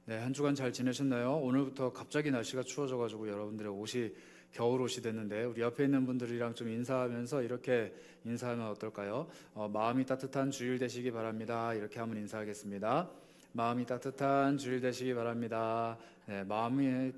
네, 한 주간 잘 지내셨나요? 오늘부터 갑자기 날씨가 추워져가지고 여러분들의 옷이 겨울 옷이 됐는데 우리 옆에 있는 분들이랑 좀 인사하면서 이렇게 인사하면 어떨까요? 마음이 따뜻한 주일 되시기 바랍니다. 이렇게 한번 인사하겠습니다. 마음이 따뜻한 주일 되시기 바랍니다. 네,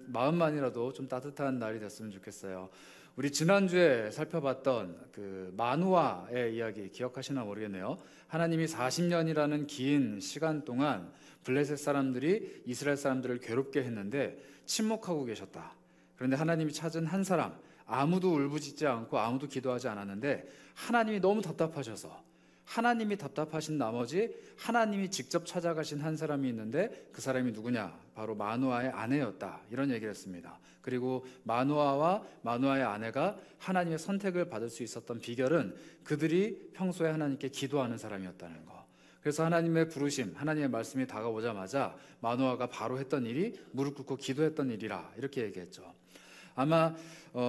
마음만이라도 좀 따뜻한 날이 됐으면 좋겠어요. 우리 지난주에 살펴봤던 그 마누아의 이야기 기억하시나 모르겠네요. 하나님이 40년이라는 긴 시간 동안 블레셋 사람들이 이스라엘 사람들을 괴롭게 했는데 침묵하고 계셨다. 그런데 하나님이 찾은 한 사람, 아무도 울부짖지 않고 아무도 기도하지 않았는데 하나님이 너무 답답하셔서 하나님이 답답하신 나머지 하나님이 직접 찾아가신 한 사람이 있는데 그 사람이 누구냐? 바로 마누아의 아내였다. 이런 얘기를 했습니다. 그리고 마누아와 마누아의 아내가 하나님의 선택을 받을 수 있었던 비결은 그들이 평소에 하나님께 기도하는 사람이었다는 거. 그래서 하나님의 부르심, 하나님의 말씀이 다가오자마자 마누아가 바로 했던 일이 무릎 꿇고 기도했던 일이라 이렇게 얘기했죠. 아마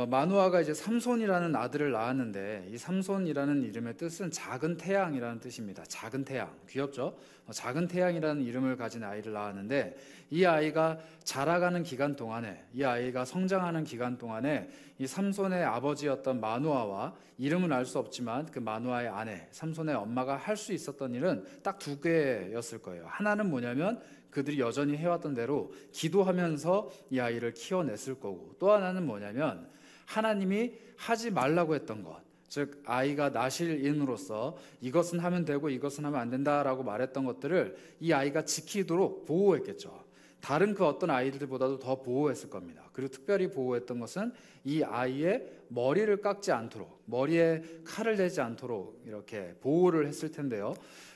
마누아가 이제 삼손이라는 아들을 낳았는데 이 삼손이라는 이름의 뜻은 작은 태양이라는 뜻입니다. 작은 태양, 귀엽죠? 작은 태양이라는 이름을 가진 아이를 낳았는데 이 아이가 자라가는 기간 동안에, 이 아이가 성장하는 기간 동안에 이 삼손의 아버지였던 마누아와 이름은 알 수 없지만 그 마누아의 아내, 삼손의 엄마가 할 수 있었던 일은 딱 두 개였을 거예요. 하나는 뭐냐면 그들이 여전히 해왔던 대로 기도하면서 이 아이를 키워냈을 거고, 또 하나는 뭐냐면 하나님이 하지 말라고 했던 것, 즉 아이가 나실인으로서 이것은 하면 되고 이것은 하면 안 된다라고 말했던 것들을 이 아이가 지키도록 보호했겠죠. 다른 그 어떤 아이들보다도 더 보호했을 겁니다. 그리고 특별히 보호했던 것은 이 아이의 머리를 깎지 않도록, 머리에 칼을 대지 않도록 이렇게 보호를 했을 텐데요.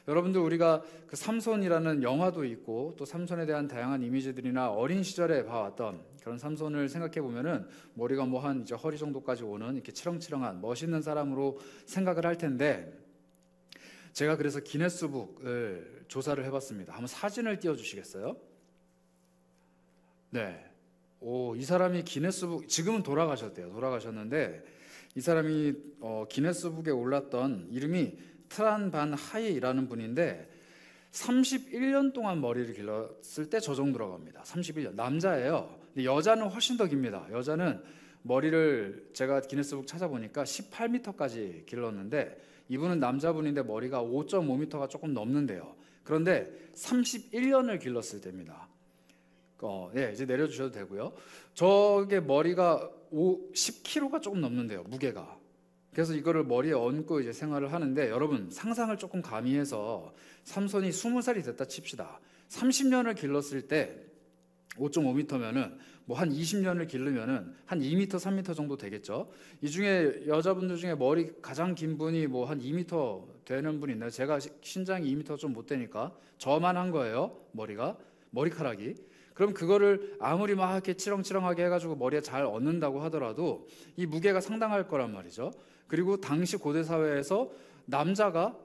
여러분들, 우리가 그 삼손이라는 영화도 있고 또 삼손에 대한 다양한 이미지들이나 어린 시절에 봐왔던 그런 삼손을 생각해 보면은 머리가 뭐 한 이제 허리 정도까지 오는 이렇게 치렁치렁한 멋있는 사람으로 생각을 할 텐데, 제가 그래서 기네스북을 조사를 해봤습니다. 한번 사진을 띄워주시겠어요? 네. 이 사람이 기네스북, 지금은 돌아가셨대요. 돌아가셨는데 이 사람이 기네스북에 올랐던 이름이 트란 반 하이라는 분인데 31년 동안 머리를 길렀을 때 저 정도라고 합니다. 31년. 남자예요. 근데 여자는 훨씬 더 깁니다. 여자는 머리를 제가 기네스북 찾아보니까 18m까지 길렀는데 이분은 남자분인데 머리가 5.5m가 조금 넘는데요. 그런데 31년을 길렀을 때입니다. 네, 이제 내려주셔도 되고요. 저게 머리가 10kg가 조금 넘는데요, 무게가. 그래서 이거를 머리에 얹고 이제 생활을 하는데, 여러분 상상을 조금 가미해서 삼손이 20살이 됐다 칩시다. 30년을 길렀을 때 5.5m면은 뭐 한 20년을 기르면은 한 2m, 3m 정도 되겠죠. 이 중에 여자분들 중에 머리 가장 긴 분이 뭐 한 2m 되는 분이 있나요? 제가 신장이 2m 좀 못 되니까 저만 한 거예요. 머리카락이. 그럼 그거를 아무리 막 이렇게 치렁치렁하게 해가지고 머리에 잘 얹는다고 하더라도 이 무게가 상당할 거란 말이죠. 그리고 당시 고대 사회에서 남자가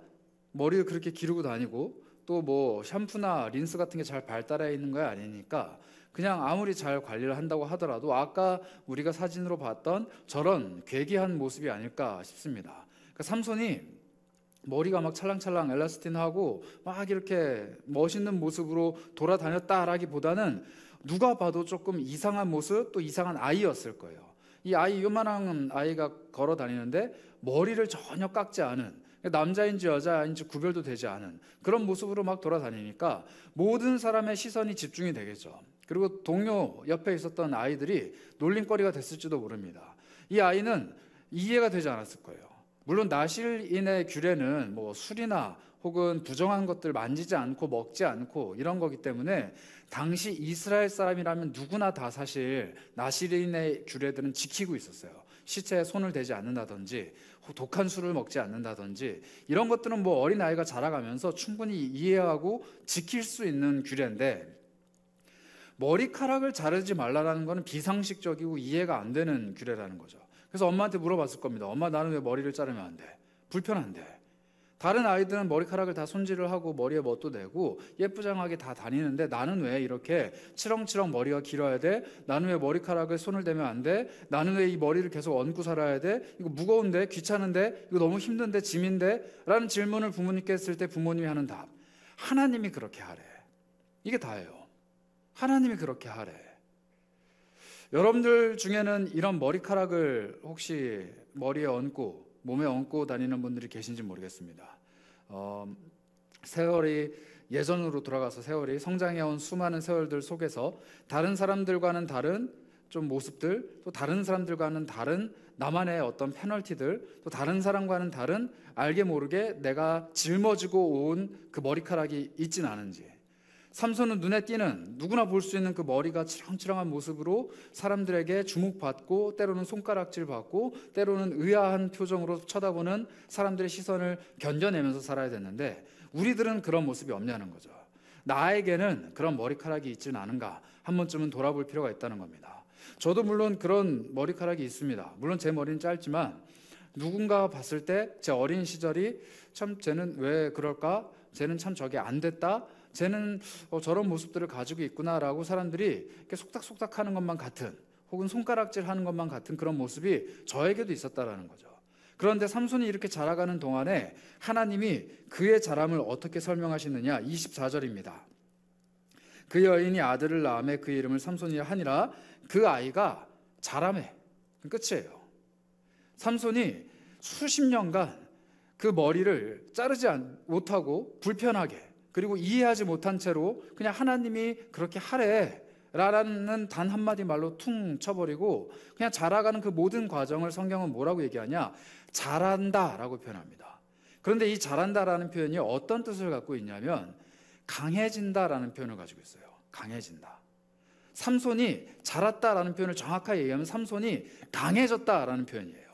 머리를 그렇게 기르고 다니고 또 뭐 샴푸나 린스 같은 게 잘 발달해 있는 거 아니니까 그냥 아무리 잘 관리를 한다고 하더라도 아까 우리가 사진으로 봤던 저런 괴기한 모습이 아닐까 싶습니다. 그러니까 삼손이 머리가 막 찰랑찰랑 엘라스틴하고 막 이렇게 멋있는 모습으로 돌아다녔다라기보다는 누가 봐도 조금 이상한 모습, 또 이상한 아이였을 거예요. 이 아이, 요만한 아이가 걸어 다니는데 머리를 전혀 깎지 않은, 남자인지 여자인지 구별도 되지 않은 그런 모습으로 막 돌아다니니까 모든 사람의 시선이 집중이 되겠죠. 그리고 동료 옆에 있었던 아이들이 놀림거리가 됐을지도 모릅니다. 이 아이는 이해가 되지 않았을 거예요. 물론 나실인의 규례는 뭐 술이나 혹은 부정한 것들 만지지 않고 먹지 않고 이런 거기 때문에 당시 이스라엘 사람이라면 누구나 다 사실 나실인의 규례들은 지키고 있었어요. 시체에 손을 대지 않는다든지 독한 술을 먹지 않는다든지 이런 것들은 뭐 어린아이가 자라가면서 충분히 이해하고 지킬 수 있는 규례인데, 머리카락을 자르지 말라는 것은 비상식적이고 이해가 안 되는 규례라는 거죠. 그래서 엄마한테 물어봤을 겁니다. 엄마, 나는 왜 머리를 자르면 안 돼? 불편한데. 다른 아이들은 머리카락을 다 손질을 하고 머리에 멋도 내고 예쁘장하게 다 다니는데 나는 왜 이렇게 치렁치렁 머리가 길어야 돼? 나는 왜 머리카락에 손을 대면 안 돼? 나는 왜 이 머리를 계속 얹고 살아야 돼? 이거 무거운데? 귀찮은데? 이거 너무 힘든데? 짐인데? 라는 질문을 부모님께 했을 때 부모님이 하는 답, 하나님이 그렇게 하래. 이게 다예요. 하나님이 그렇게 하래. 여러분들 중에는 이런 머리카락을 혹시 머리에 얹고 몸에 얹고 다니는 분들이 계신지 모르겠습니다. 세월이 예전으로 돌아가서 세월이 성장해온 수많은 세월들 속에서 다른 사람들과는 다른 좀 모습들, 또 다른 사람들과는 다른 나만의 어떤 페널티들, 또 다른 사람과는 다른 알게 모르게 내가 짊어지고 온 그 머리카락이 있진 않은지, 삼손은 눈에 띄는 누구나 볼 수 있는 그 머리가 치렁치렁한 모습으로 사람들에게 주목받고 때로는 손가락질 받고 때로는 의아한 표정으로 쳐다보는 사람들의 시선을 견뎌내면서 살아야 됐는데, 우리들은 그런 모습이 없냐는 거죠. 나에게는 그런 머리카락이 있지는 않은가 한 번쯤은 돌아볼 필요가 있다는 겁니다. 저도 물론 그런 머리카락이 있습니다. 물론 제 머리는 짧지만 누군가 봤을 때 제 어린 시절이 참 쟤는 왜 그럴까? 쟤는 참 저게 안 됐다? 쟤는 저런 모습들을 가지고 있구나라고 사람들이 이렇게 속닥속닥하는 것만 같은, 혹은 손가락질하는 것만 같은 그런 모습이 저에게도 있었다라는 거죠. 그런데 삼손이 이렇게 자라가는 동안에 하나님이 그의 자람을 어떻게 설명하시느냐? 24절입니다. 그 여인이 아들을 낳음에 그 이름을 삼손이라 하니라. 그 아이가 자라매. 끝이에요. 삼손이 수십 년간 그 머리를 자르지 못하고 불편하게, 그리고 이해하지 못한 채로 그냥 하나님이 그렇게 하래 라는 단 한마디 말로 퉁 쳐버리고 그냥 자라가는 그 모든 과정을 성경은 뭐라고 얘기하냐? 자란다 라고 표현합니다. 그런데 이 자란다라는 표현이 어떤 뜻을 갖고 있냐면 강해진다라는 표현을 가지고 있어요. 강해진다. 삼손이 자랐다라는 표현을 정확하게 얘기하면 삼손이 강해졌다라는 표현이에요.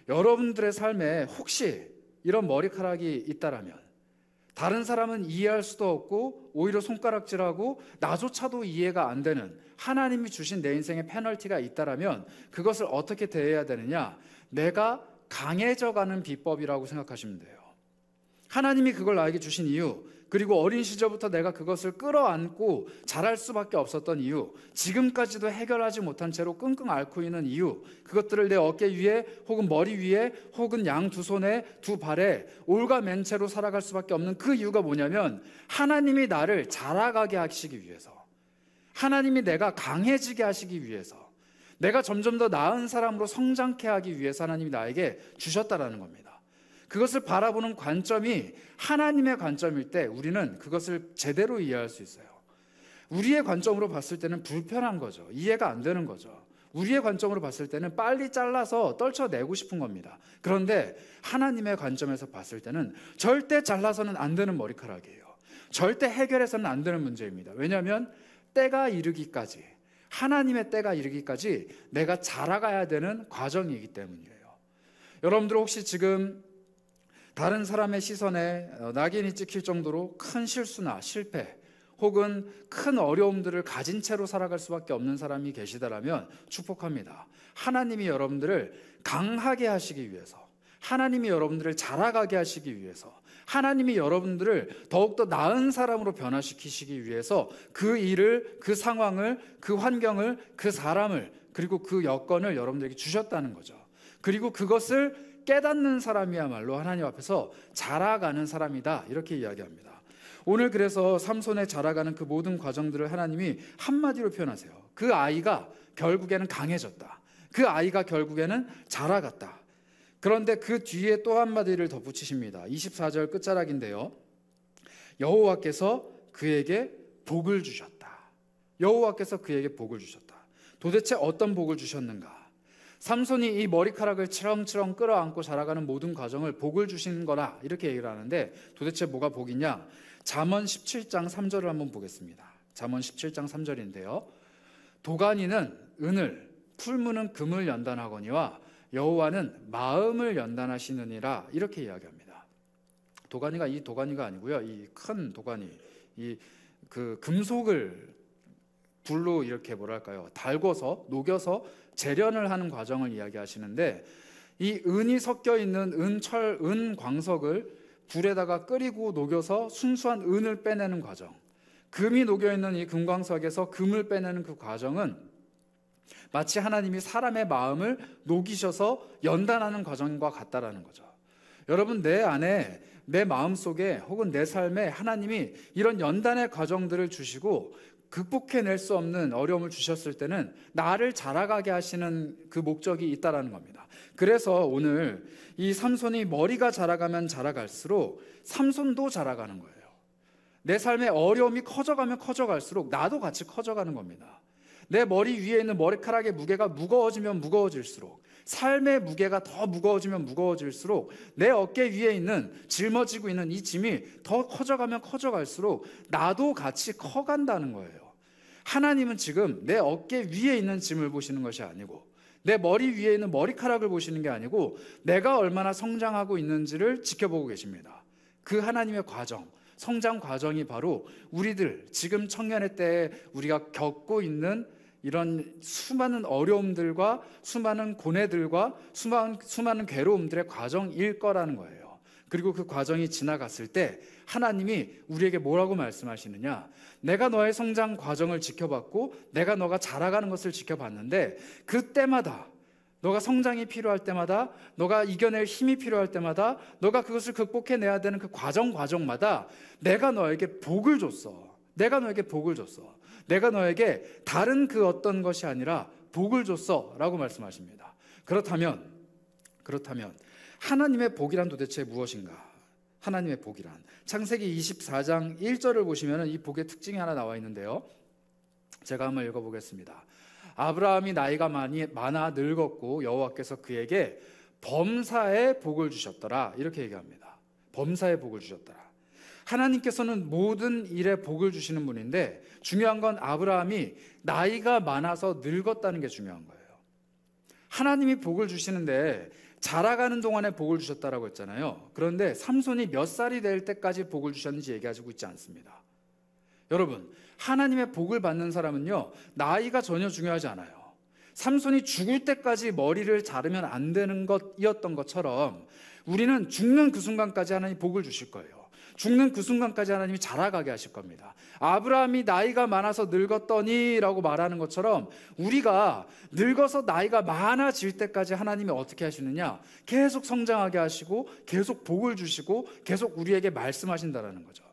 여러분들의 삶에 혹시 이런 머리카락이 있다라면, 다른 사람은 이해할 수도 없고 오히려 손가락질하고 나조차도 이해가 안 되는 하나님이 주신 내 인생의 페널티가 있다라면 그것을 어떻게 대해야 되느냐? 내가 강해져가는 비법이라고 생각하시면 돼요. 하나님이 그걸 나에게 주신 이유, 그리고 어린 시절부터 내가 그것을 끌어안고 자랄 수밖에 없었던 이유, 지금까지도 해결하지 못한 채로 끙끙 앓고 있는 이유, 그것들을 내 어깨 위에 혹은 머리 위에 혹은 양 두 손에 두 발에 올가맨 채로 살아갈 수밖에 없는 그 이유가 뭐냐면 하나님이 나를 자라가게 하시기 위해서, 하나님이 내가 강해지게 하시기 위해서, 내가 점점 더 나은 사람으로 성장케 하기 위해서 하나님이 나에게 주셨다라는 겁니다. 그것을 바라보는 관점이 하나님의 관점일 때 우리는 그것을 제대로 이해할 수 있어요. 우리의 관점으로 봤을 때는 불편한 거죠. 이해가 안 되는 거죠. 우리의 관점으로 봤을 때는 빨리 잘라서 떨쳐내고 싶은 겁니다. 그런데 하나님의 관점에서 봤을 때는 절대 잘라서는 안 되는 머리카락이에요. 절대 해결해서는 안 되는 문제입니다. 왜냐하면 때가 이르기까지, 하나님의 때가 이르기까지 내가 자라가야 되는 과정이기 때문이에요. 여러분들 혹시 지금 다른 사람의 시선에 낙인이 찍힐 정도로 큰 실수나 실패 혹은 큰 어려움들을 가진 채로 살아갈 수밖에 없는 사람이 계시다라면 축복합니다. 하나님이 여러분들을 강하게 하시기 위해서, 하나님이 여러분들을 자라가게 하시기 위해서, 하나님이 여러분들을 더욱더 나은 사람으로 변화시키시기 위해서 그 일을, 그 상황을, 그 환경을, 그 사람을, 그리고 그 여건을 여러분들에게 주셨다는 거죠. 그리고 그것을 깨닫는 사람이야말로 하나님 앞에서 자라가는 사람이다, 이렇게 이야기합니다. 오늘 그래서 삼손의 자라가는 그 모든 과정들을 하나님이 한마디로 표현하세요. 그 아이가 결국에는 강해졌다. 그 아이가 결국에는 자라갔다. 그런데 그 뒤에 또 한마디를 덧붙이십니다. 24절 끝자락인데요. 여호와께서 그에게 복을 주셨다. 여호와께서 그에게 복을 주셨다. 도대체 어떤 복을 주셨는가? 삼손이 이 머리카락을 치렁치렁 끌어안고 자라가는 모든 과정을 복을 주신 거라, 이렇게 얘기를 하는데 도대체 뭐가 복이냐? 잠언 17장 3절을 한번 보겠습니다. 잠언 17장 3절인데요. 도가니는 은을, 풀무는 금을 연단하거니와 여호와는 마음을 연단하시느니라, 이렇게 이야기합니다. 도가니가 이 도가니가 아니고요. 이 큰 도가니, 이 그 금속을 불로 이렇게 달궈서 녹여서 재련을 하는 과정을 이야기하시는데, 이 은이 섞여 있는 은 광석을 불에다가 끓이고 녹여서 순수한 은을 빼내는 과정, 금이 녹여 있는 이 금광석에서 금을 빼내는 그 과정은 마치 하나님이 사람의 마음을 녹이셔서 연단하는 과정과 같다라는 거죠. 여러분, 내 안에 내 마음속에 혹은 내 삶에 하나님이 이런 연단의 과정들을 주시고 극복해낼 수 없는 어려움을 주셨을 때는 나를 자라가게 하시는 그 목적이 있다라는 겁니다. 그래서 오늘 이 삼손이 머리가 자라가면 자라갈수록 삼손도 자라가는 거예요. 내 삶의 어려움이 커져가면 커져갈수록 나도 같이 커져가는 겁니다. 내 머리 위에 있는 머리카락의 무게가 무거워지면 무거워질수록, 삶의 무게가 더 무거워지면 무거워질수록 내 어깨 위에 있는 짊어지고 있는 이 짐이 더 커져가면 커져갈수록 나도 같이 커간다는 거예요. 하나님은 지금 내 어깨 위에 있는 짐을 보시는 것이 아니고, 내 머리 위에 있는 머리카락을 보시는 게 아니고, 내가 얼마나 성장하고 있는지를 지켜보고 계십니다. 그 하나님의 과정, 성장 과정이 바로 우리들 지금 청년의 때에 우리가 겪고 있는 이런 수많은 어려움들과 수많은 고뇌들과 수많은 괴로움들의 과정일 거라는 거예요. 그리고 그 과정이 지나갔을 때 하나님이 우리에게 뭐라고 말씀하시느냐, 내가 너의 성장 과정을 지켜봤고 내가 너가 자라가는 것을 지켜봤는데, 그때마다 너가 성장이 필요할 때마다, 너가 이겨낼 힘이 필요할 때마다, 너가 그것을 극복해내야 되는 그 과정마다 내가 너에게 복을 줬어. 내가 너에게 복을 줬어. 내가 너에게 다른 그 어떤 것이 아니라 복을 줬어 라고 말씀하십니다. 그렇다면 하나님의 복이란 도대체 무엇인가? 하나님의 복이란, 창세기 24장 1절을 보시면 이 복의 특징이 하나 나와 있는데요, 제가 한번 읽어보겠습니다. 아브라함이 나이가 많아 늙었고 여호와께서 그에게 범사의 복을 주셨더라, 이렇게 얘기합니다. 범사의 복을 주셨더라. 하나님께서는 모든 일에 복을 주시는 분인데, 중요한 건 아브라함이 나이가 많아서 늙었다는 게 중요한 거예요. 하나님이 복을 주시는데 자라가는 동안에 복을 주셨다라고 했잖아요. 그런데 삼손이 몇 살이 될 때까지 복을 주셨는지 얘기하고 있지 않습니다. 여러분, 하나님의 복을 받는 사람은요, 나이가 전혀 중요하지 않아요. 삼손이 죽을 때까지 머리를 자르면 안 되는 것이었던 것처럼 우리는 죽는 그 순간까지 하나님 복을 주실 거예요. 죽는 그 순간까지 하나님이 자라가게 하실 겁니다. 아브라함이 나이가 많아서 늙었더니 라고 말하는 것처럼 우리가 늙어서 나이가 많아질 때까지 하나님이 어떻게 하시느냐, 계속 성장하게 하시고 계속 복을 주시고 계속 우리에게 말씀하신다는 거죠.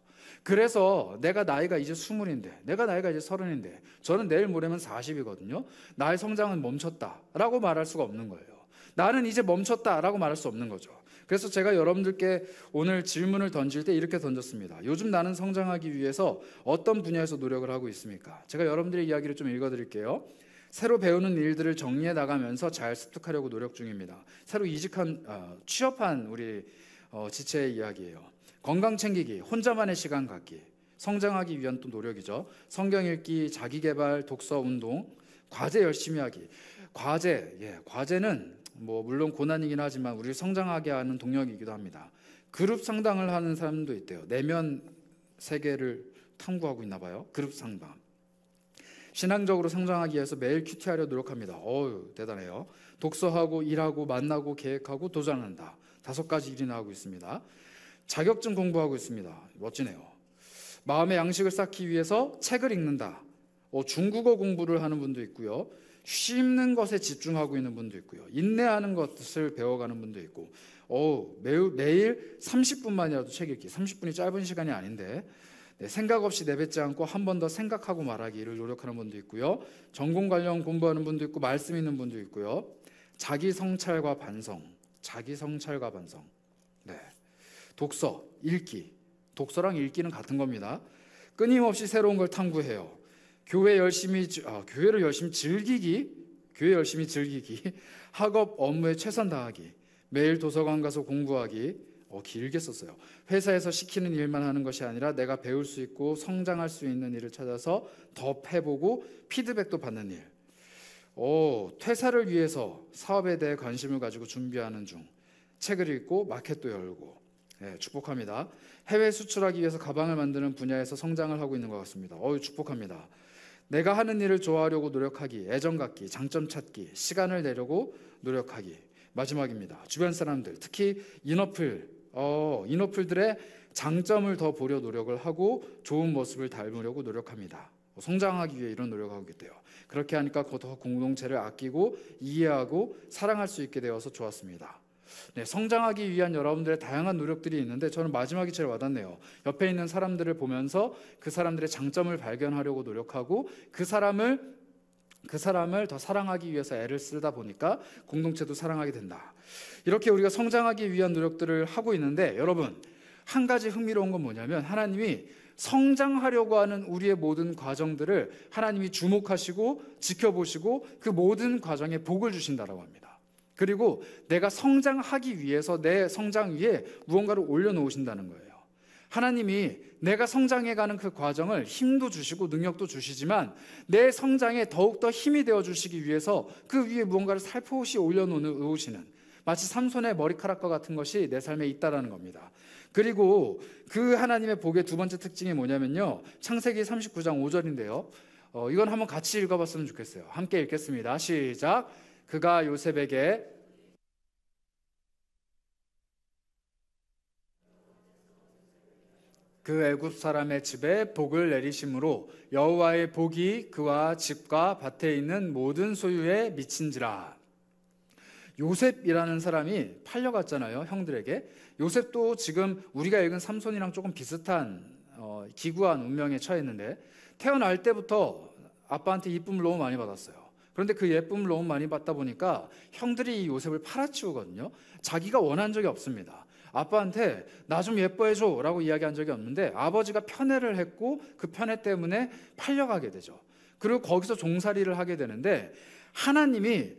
그래서 내가 나이가 이제 20인데, 내가 나이가 이제 30인데, 저는 내일 모레면 40이거든요. 나의 성장은 멈췄다라고 말할 수가 없는 거예요. 나는 이제 멈췄다라고 말할 수 없는 거죠. 그래서 제가 여러분들께 오늘 질문을 던질 때 이렇게 던졌습니다. 요즘 나는 성장하기 위해서 어떤 분야에서 노력을 하고 있습니까? 제가 여러분들의 이야기를 좀 읽어드릴게요. 새로 배우는 일들을 정리해 나가면서 잘 습득하려고 노력 중입니다. 새로 취업한 우리 지체의 이야기예요. 건강 챙기기, 혼자만의 시간 갖기, 성장하기 위한 또 노력이죠. 성경 읽기, 자기 개발, 독서, 운동, 과제 열심히 하기. 과제는 물론 고난이긴 하지만 우리를 성장하게 하는 동력이기도 합니다. 그룹 상담을 하는 사람도 있대요. 내면 세계를 탐구하고 있나 봐요. 그룹 상담. 신앙적으로 성장하기 위해서 매일 큐티하려 노력합니다. 대단해요. 독서하고 일하고 만나고 계획하고 도전한다. 5가지 일이나 하고 있습니다. 자격증 공부하고 있습니다. 멋지네요. 마음의 양식을 쌓기 위해서 책을 읽는다. 중국어 공부를 하는 분도 있고요. 쉼는 것에 집중하고 있는 분도 있고요. 인내하는 것을 배워가는 분도 있고, 매일 30분만이라도 책 읽기. 30분이 짧은 시간이 아닌데, 생각 없이 내뱉지 않고 한 번 더 생각하고 말하기를 노력하는 분도 있고요. 전공 관련 공부하는 분도 있고, 말씀 있는 분도 있고요. 자기 성찰과 반성. 네. 독서, 읽기. 독서랑 읽기는 같은 겁니다. 끊임없이 새로운 걸 탐구해요. 교회를 열심히 즐기기, 학업 업무에 최선 다하기, 매일 도서관 가서 공부하기. 길게 썼어요. 회사에서 시키는 일만 하는 것이 아니라 내가 배울 수 있고 성장할 수 있는 일을 찾아서 더 해보고 피드백도 받는 일. 퇴사를 위해서 사업에 대해 관심을 가지고 준비하는 중. 책을 읽고 마켓도 열고. 축복합니다. 해외 수출하기 위해서 가방을 만드는 분야에서 성장을 하고 있는 것 같습니다. 축복합니다. 내가 하는 일을 좋아하려고 노력하기, 애정 갖기, 장점 찾기, 시간을 내려고 노력하기. 마지막입니다. 주변 사람들, 특히 인어플들의 장점을 더 보려 노력을 하고 좋은 모습을 닮으려고 노력합니다. 성장하기 위해 이런 노력을 하고 있대요. 그렇게 하니까 더 공동체를 아끼고 이해하고 사랑할 수 있게 되어서 좋았습니다. 네, 성장하기 위한 여러분들의 다양한 노력들이 있는데 저는 마지막이 제일 와닿네요. 옆에 있는 사람들을 보면서 그 사람들의 장점을 발견하려고 노력하고 그 사람을 더 사랑하기 위해서 애를 쓰다 보니까 공동체도 사랑하게 된다. 이렇게 우리가 성장하기 위한 노력들을 하고 있는데 여러분, 한 가지 흥미로운 건 뭐냐면 하나님이 성장하려고 하는 우리의 모든 과정들을 하나님이 주목하시고 지켜보시고 그 모든 과정에 복을 주신다라고 합니다. 그리고 내가 성장하기 위해서 내 성장 위에 무언가를 올려놓으신다는 거예요. 하나님이 내가 성장해가는 그 과정을 힘도 주시고 능력도 주시지만 내 성장에 더욱더 힘이 되어 주시기 위해서 그 위에 무언가를 살포시 올려놓으시는, 마치 삼손의 머리카락과 같은 것이 내 삶에 있다라는 겁니다. 그리고 그 하나님의 복의 두 번째 특징이 뭐냐면요, 창세기 39장 5절인데요. 이건 한번 같이 읽어봤으면 좋겠어요. 함께 읽겠습니다. 시작. 그가 요셉에게 그 애굽 사람의 집에 복을 내리심으로 여호와의 복이 그와 집과 밭에 있는 모든 소유에 미친지라. 요셉이라는 사람이 팔려갔잖아요, 형들에게. 요셉도 지금 우리가 읽은 삼손이랑 조금 비슷한 기구한 운명에 처했는데 태어날 때부터 아빠한테 이쁨을 너무 많이 받았어요. 그런데 그 예쁨을 너무 많이 받다 보니까 형들이 이 요셉을 팔아치우거든요. 자기가 원한 적이 없습니다. 아빠한테 나 좀 예뻐해줘 라고 이야기한 적이 없는데 아버지가 편애를 했고 그 편애 때문에 팔려가게 되죠. 그리고 거기서 종살이를 하게 되는데 하나님이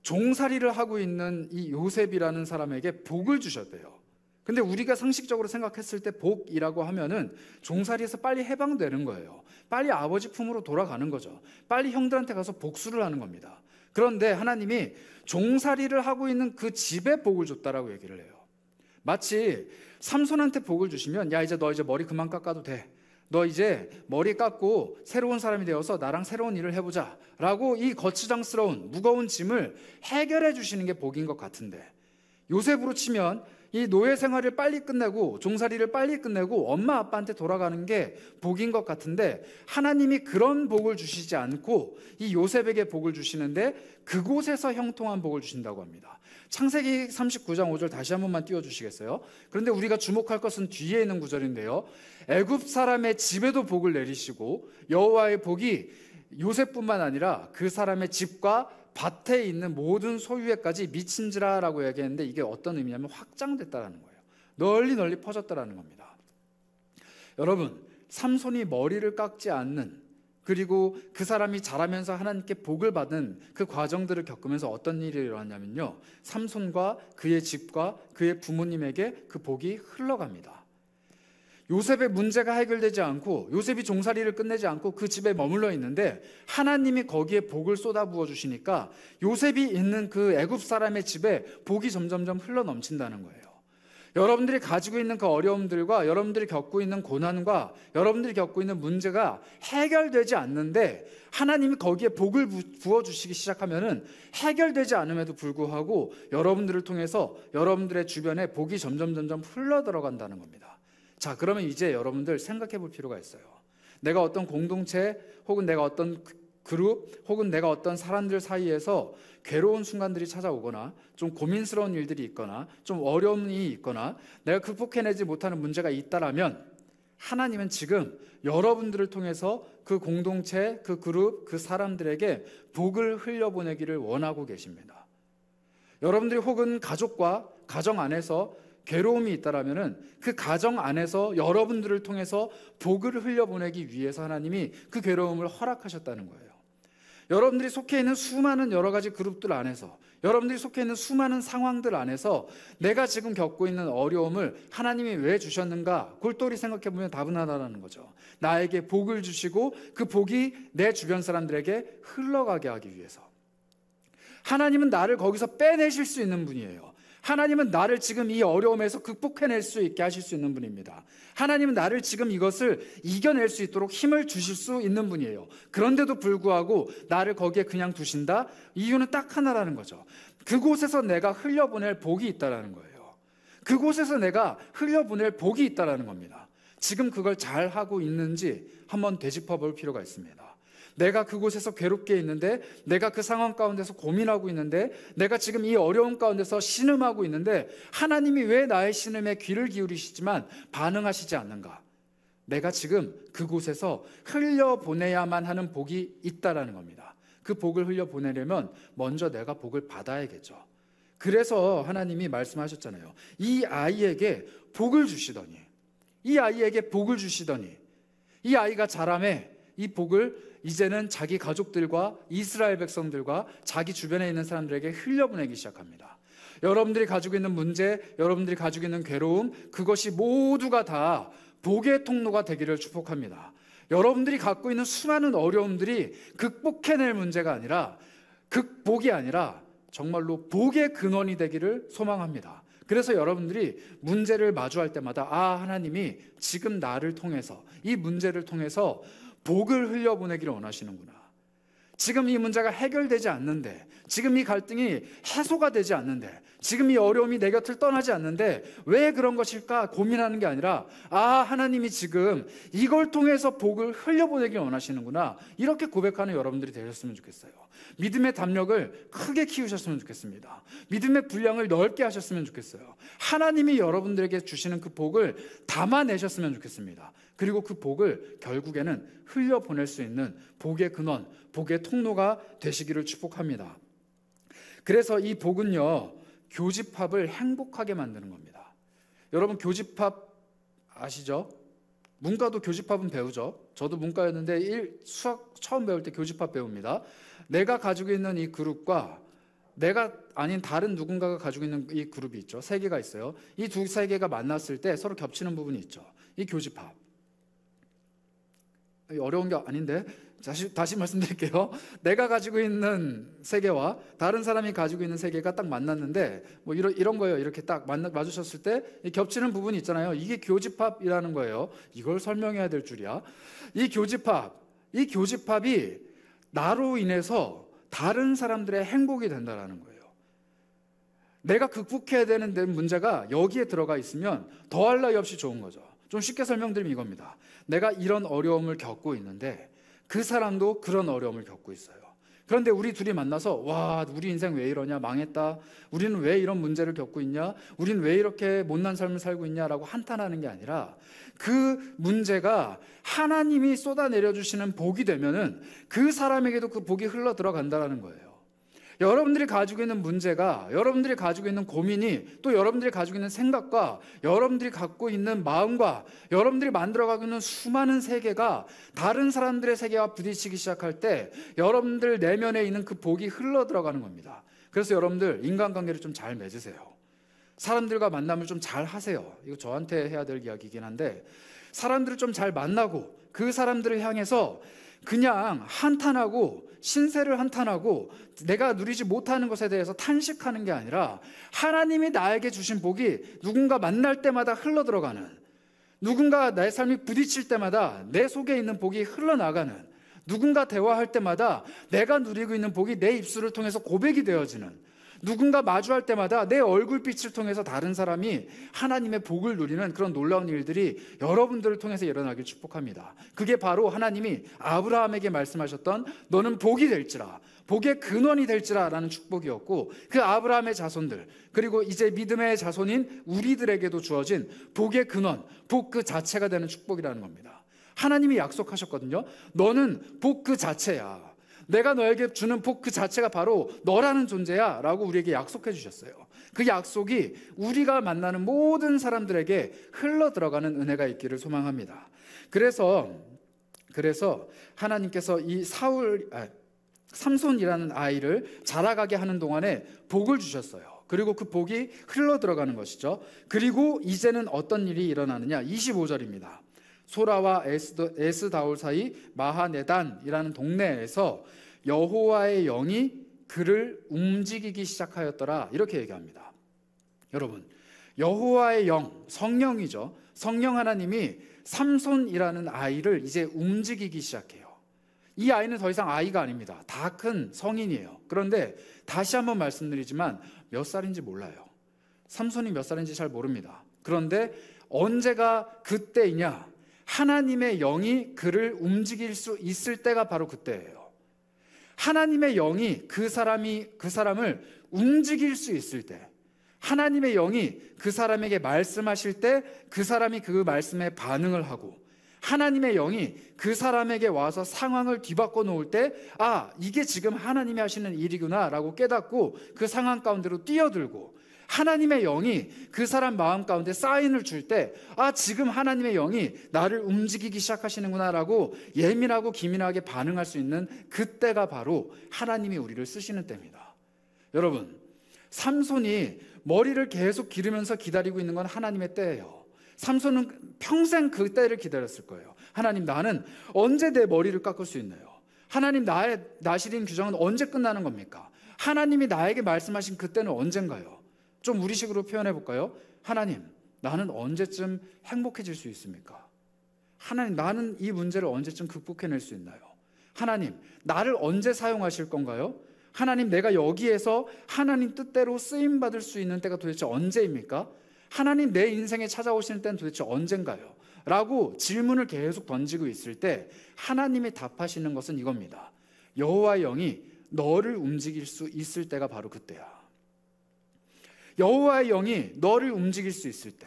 종살이를 하고 있는 이 요셉이라는 사람에게 복을 주셨대요. 근데 우리가 상식적으로 생각했을 때 복이라고 하면은 종살이에서 빨리 해방되는 거예요. 빨리 아버지 품으로 돌아가는 거죠. 빨리 형들한테 가서 복수를 하는 겁니다. 그런데 하나님이 종살이를 하고 있는 그 집에 복을 줬다라고 얘기를 해요. 마치 삼손한테 복을 주시면 야 이제 너 이제 머리 그만 깎아도 돼. 너 이제 머리 깎고 새로운 사람이 되어서 나랑 새로운 일을 해보자 라고 이 거추장스러운 무거운 짐을 해결해 주시는 게 복인 것 같은데, 요셉으로 치면 이 노예 생활을 빨리 끝내고 종살이를 빨리 끝내고 엄마 아빠한테 돌아가는 게 복인 것 같은데 하나님이 그런 복을 주시지 않고 이 요셉에게 복을 주시는데 그곳에서 형통한 복을 주신다고 합니다. 창세기 39장 5절 다시 한 번만 띄워주시겠어요? 그런데 우리가 주목할 것은 뒤에 있는 구절인데요, 애굽 사람의 집에도 복을 내리시고 여호와의 복이 요셉뿐만 아니라 그 사람의 집과 밭에 있는 모든 소유에까지 미친지라라고 얘기했는데 이게 어떤 의미냐면 확장됐다라는 거예요. 널리 퍼졌다라는 겁니다. 여러분, 삼손이 머리를 깎지 않는, 그리고 그 사람이 자라면서 하나님께 복을 받은 그 과정들을 겪으면서 어떤 일이 일어났냐면요, 삼손과 그의 집과 그의 부모님에게 그 복이 흘러갑니다. 요셉의 문제가 해결되지 않고 요셉이 종살이를 끝내지 않고 그 집에 머물러 있는데 하나님이 거기에 복을 쏟아부어 주시니까 요셉이 있는 그 애굽 사람의 집에 복이 점점점 흘러 넘친다는 거예요. 여러분들이 가지고 있는 그 어려움들과 여러분들이 겪고 있는 고난과 여러분들이 겪고 있는 문제가 해결되지 않는데 하나님이 거기에 복을 부어주시기 시작하면은 해결되지 않음에도 불구하고 여러분들을 통해서 여러분들의 주변에 복이 점점 흘러 들어간다는 겁니다. 자, 그러면 이제 여러분들 생각해 볼 필요가 있어요. 내가 어떤 공동체 혹은 내가 어떤 그룹 혹은 내가 어떤 사람들 사이에서 괴로운 순간들이 찾아오거나 좀 고민스러운 일들이 있거나 좀 어려움이 있거나 내가 극복해내지 못하는 문제가 있다라면 하나님은 지금 여러분들을 통해서 그 공동체, 그 그룹, 그 사람들에게 복을 흘려보내기를 원하고 계십니다. 여러분들이 혹은 가족과 가정 안에서 괴로움이 있다라면은 그 가정 안에서 여러분들을 통해서 복을 흘려보내기 위해서 하나님이 그 괴로움을 허락하셨다는 거예요. 여러분들이 속해 있는 수많은 여러 가지 그룹들 안에서, 여러분들이 속해 있는 수많은 상황들 안에서 내가 지금 겪고 있는 어려움을 하나님이 왜 주셨는가 골똘히 생각해 보면 답은 하나라는 거죠. 나에게 복을 주시고 그 복이 내 주변 사람들에게 흘러가게 하기 위해서. 하나님은 나를 거기서 빼내실 수 있는 분이에요. 하나님은 나를 지금 이 어려움에서 극복해낼 수 있게 하실 수 있는 분입니다. 하나님은 나를 지금 이것을 이겨낼 수 있도록 힘을 주실 수 있는 분이에요. 그런데도 불구하고 나를 거기에 그냥 두신다? 이유는 딱 하나라는 거죠. 그곳에서 내가 흘려보낼 복이 있다라는 거예요. 그곳에서 내가 흘려보낼 복이 있다라는 겁니다. 지금 그걸 잘 하고 있는지 한번 되짚어 볼 필요가 있습니다. 내가 그곳에서 괴롭게 있는데, 내가 그 상황 가운데서 고민하고 있는데, 내가 지금 이 어려움 가운데서 신음하고 있는데 하나님이 왜 나의 신음에 귀를 기울이시지만 반응하시지 않는가? 내가 지금 그곳에서 흘려보내야만 하는 복이 있다라는 겁니다. 그 복을 흘려보내려면 먼저 내가 복을 받아야겠죠. 그래서 하나님이 말씀하셨잖아요. 이 아이에게 복을 주시더니, 이 아이에게 복을 주시더니, 이 아이가 자라매 이 복을 이제는 자기 가족들과 이스라엘 백성들과 자기 주변에 있는 사람들에게 흘려보내기 시작합니다. 여러분들이 가지고 있는 문제, 여러분들이 가지고 있는 괴로움, 그것이 모두가 다 복의 통로가 되기를 축복합니다. 여러분들이 갖고 있는 수많은 어려움들이 극복해낼 문제가 아니라, 극복이 아니라 정말로 복의 근원이 되기를 소망합니다. 그래서 여러분들이 문제를 마주할 때마다 하나님이 지금 나를 통해서, 이 문제를 통해서 복을 흘려보내기를 원하시는구나. 지금 이 문제가 해결되지 않는데, 지금 이 갈등이 해소가 되지 않는데, 지금 이 어려움이 내 곁을 떠나지 않는데 왜 그런 것일까 고민하는 게 아니라, 하나님이 지금 이걸 통해서 복을 흘려보내기를 원하시는구나, 이렇게 고백하는 여러분들이 되셨으면 좋겠어요. 믿음의 담력을 크게 키우셨으면 좋겠습니다. 믿음의 분량을 넓게 하셨으면 좋겠어요. 하나님이 여러분들에게 주시는 그 복을 담아내셨으면 좋겠습니다. 그리고 그 복을 결국에는 흘려보낼 수 있는 복의 근원, 복의 통로가 되시기를 축복합니다. 그래서 이 복은요, 교집합을 행복하게 만드는 겁니다. 여러분, 교집합 아시죠? 문과도 교집합은 배우죠. 저도 문과였는데 수학 처음 배울 때 교집합 배웁니다. 내가 가지고 있는 이 그룹과 내가 아닌 다른 누군가가 가지고 있는 이 그룹이 있죠. 세 개가 있어요. 이 두 세 개가 만났을 때 서로 겹치는 부분이 있죠. 이 교집합. 어려운 게 아닌데 다시 말씀드릴게요. 내가 가지고 있는 세계와 다른 사람이 가지고 있는 세계가 딱 만났는데 이런 거예요. 이렇게 딱 마주쳤을 때 겹치는 부분이 있잖아요. 이게 교집합이라는 거예요. 이걸 설명해야 될 줄이야. 이 교집합이 나로 인해서 다른 사람들의 행복이 된다는 거예요. 내가 극복해야 되는 문제가 여기에 들어가 있으면 더할 나위 없이 좋은 거죠. 좀 쉽게 설명드리면 이겁니다. 내가 이런 어려움을 겪고 있는데 그 사람도 그런 어려움을 겪고 있어요. 그런데 우리 둘이 만나서 우리 인생 왜 이러냐, 망했다, 우리는 왜 이런 문제를 겪고 있냐, 우리는 왜 이렇게 못난 삶을 살고 있냐라고 한탄하는 게 아니라, 그 문제가 하나님이 쏟아내려 주시는 복이 되면은 그 사람에게도 그 복이 흘러 들어간다는 거예요. 여러분들이 가지고 있는 문제가, 여러분들이 가지고 있는 고민이, 또 여러분들이 가지고 있는 생각과 여러분들이 갖고 있는 마음과 여러분들이 만들어가고 있는 수많은 세계가 다른 사람들의 세계와 부딪히기 시작할 때 여러분들 내면에 있는 그 복이 흘러 들어가는 겁니다. 그래서 여러분들 인간관계를 좀 잘 맺으세요. 사람들과 만남을 좀 잘 하세요. 이거 저한테 해야 될 이야기이긴 한데, 사람들을 좀 잘 만나고 그 사람들을 향해서 그냥 한탄하고 신세를 한탄하고 내가 누리지 못하는 것에 대해서 탄식하는 게 아니라, 하나님이 나에게 주신 복이 누군가 만날 때마다 흘러들어가는, 누군가 나의 삶이 부딪힐 때마다 내 속에 있는 복이 흘러나가는, 누군가 대화할 때마다 내가 누리고 있는 복이 내 입술을 통해서 고백이 되어지는, 누군가 마주할 때마다 내 얼굴빛을 통해서 다른 사람이 하나님의 복을 누리는 그런 놀라운 일들이 여러분들을 통해서 일어나길 축복합니다. 그게 바로 하나님이 아브라함에게 말씀하셨던 너는 복이 될지라, 복의 근원이 될지라 라는 축복이었고, 그 아브라함의 자손들, 그리고 이제 믿음의 자손인 우리들에게도 주어진 복의 근원, 복 그 자체가 되는 축복이라는 겁니다. 하나님이 약속하셨거든요. 너는 복 그 자체야. 내가 너에게 주는 복 그 자체가 바로 너라는 존재야 라고 우리에게 약속해 주셨어요. 그 약속이 우리가 만나는 모든 사람들에게 흘러 들어가는 은혜가 있기를 소망합니다. 그래서 하나님께서 이 삼손이라는 아이를 자라가게 하는 동안에 복을 주셨어요. 그리고 그 복이 흘러 들어가는 것이죠. 그리고 이제는 어떤 일이 일어나느냐, 25절입니다. 소라와 에스다올 사이 마하네단이라는 동네에서 여호와의 영이 그를 움직이기 시작하였더라, 이렇게 얘기합니다. 여러분, 여호와의 영, 성령이죠. 성령 하나님이 삼손이라는 아이를 이제 움직이기 시작해요. 이 아이는 더 이상 아이가 아닙니다. 다 큰 성인이에요. 그런데 다시 한번 말씀드리지만 몇 살인지 몰라요. 삼손이 몇 살인지 잘 모릅니다. 그런데 언제가 그때이냐, 하나님의 영이 그를 움직일 수 있을 때가 바로 그때예요. 하나님의 영이 그 사람을 움직일 수 있을 때, 하나님의 영이 그 사람에게 말씀하실 때 그 사람이 그 말씀에 반응을 하고, 하나님의 영이 그 사람에게 와서 상황을 뒤바꿔 놓을 때, 아, 이게 지금 하나님이 하시는 일이구나 라고 깨닫고 그 상황 가운데로 뛰어들고, 하나님의 영이 그 사람 마음 가운데 사인을 줄 때, 아, 지금 하나님의 영이 나를 움직이기 시작하시는구나 라고 예민하고 기민하게 반응할 수 있는 그때가 바로 하나님이 우리를 쓰시는 때입니다. 여러분, 삼손이 머리를 계속 기르면서 기다리고 있는 건 하나님의 때예요. 삼손은 평생 그 때를 기다렸을 거예요. 하나님, 나는 언제 내 머리를 깎을 수 있나요? 하나님, 나의 나시린 규정은 언제 끝나는 겁니까? 하나님이 나에게 말씀하신 그때는 언젠가요? 좀 우리식으로 표현해 볼까요? 하나님, 나는 언제쯤 행복해질 수 있습니까? 하나님, 나는 이 문제를 언제쯤 극복해낼 수 있나요? 하나님, 나를 언제 사용하실 건가요? 하나님, 내가 여기에서 하나님 뜻대로 쓰임받을 수 있는 때가 도대체 언제입니까? 하나님, 내 인생에 찾아오시는 때는 도대체 언젠가요? 라고 질문을 계속 던지고 있을 때 하나님이 답하시는 것은 이겁니다. 여호와의 영이 너를 움직일 수 있을 때가 바로 그때야. 여호와의 영이 너를 움직일 수 있을 때,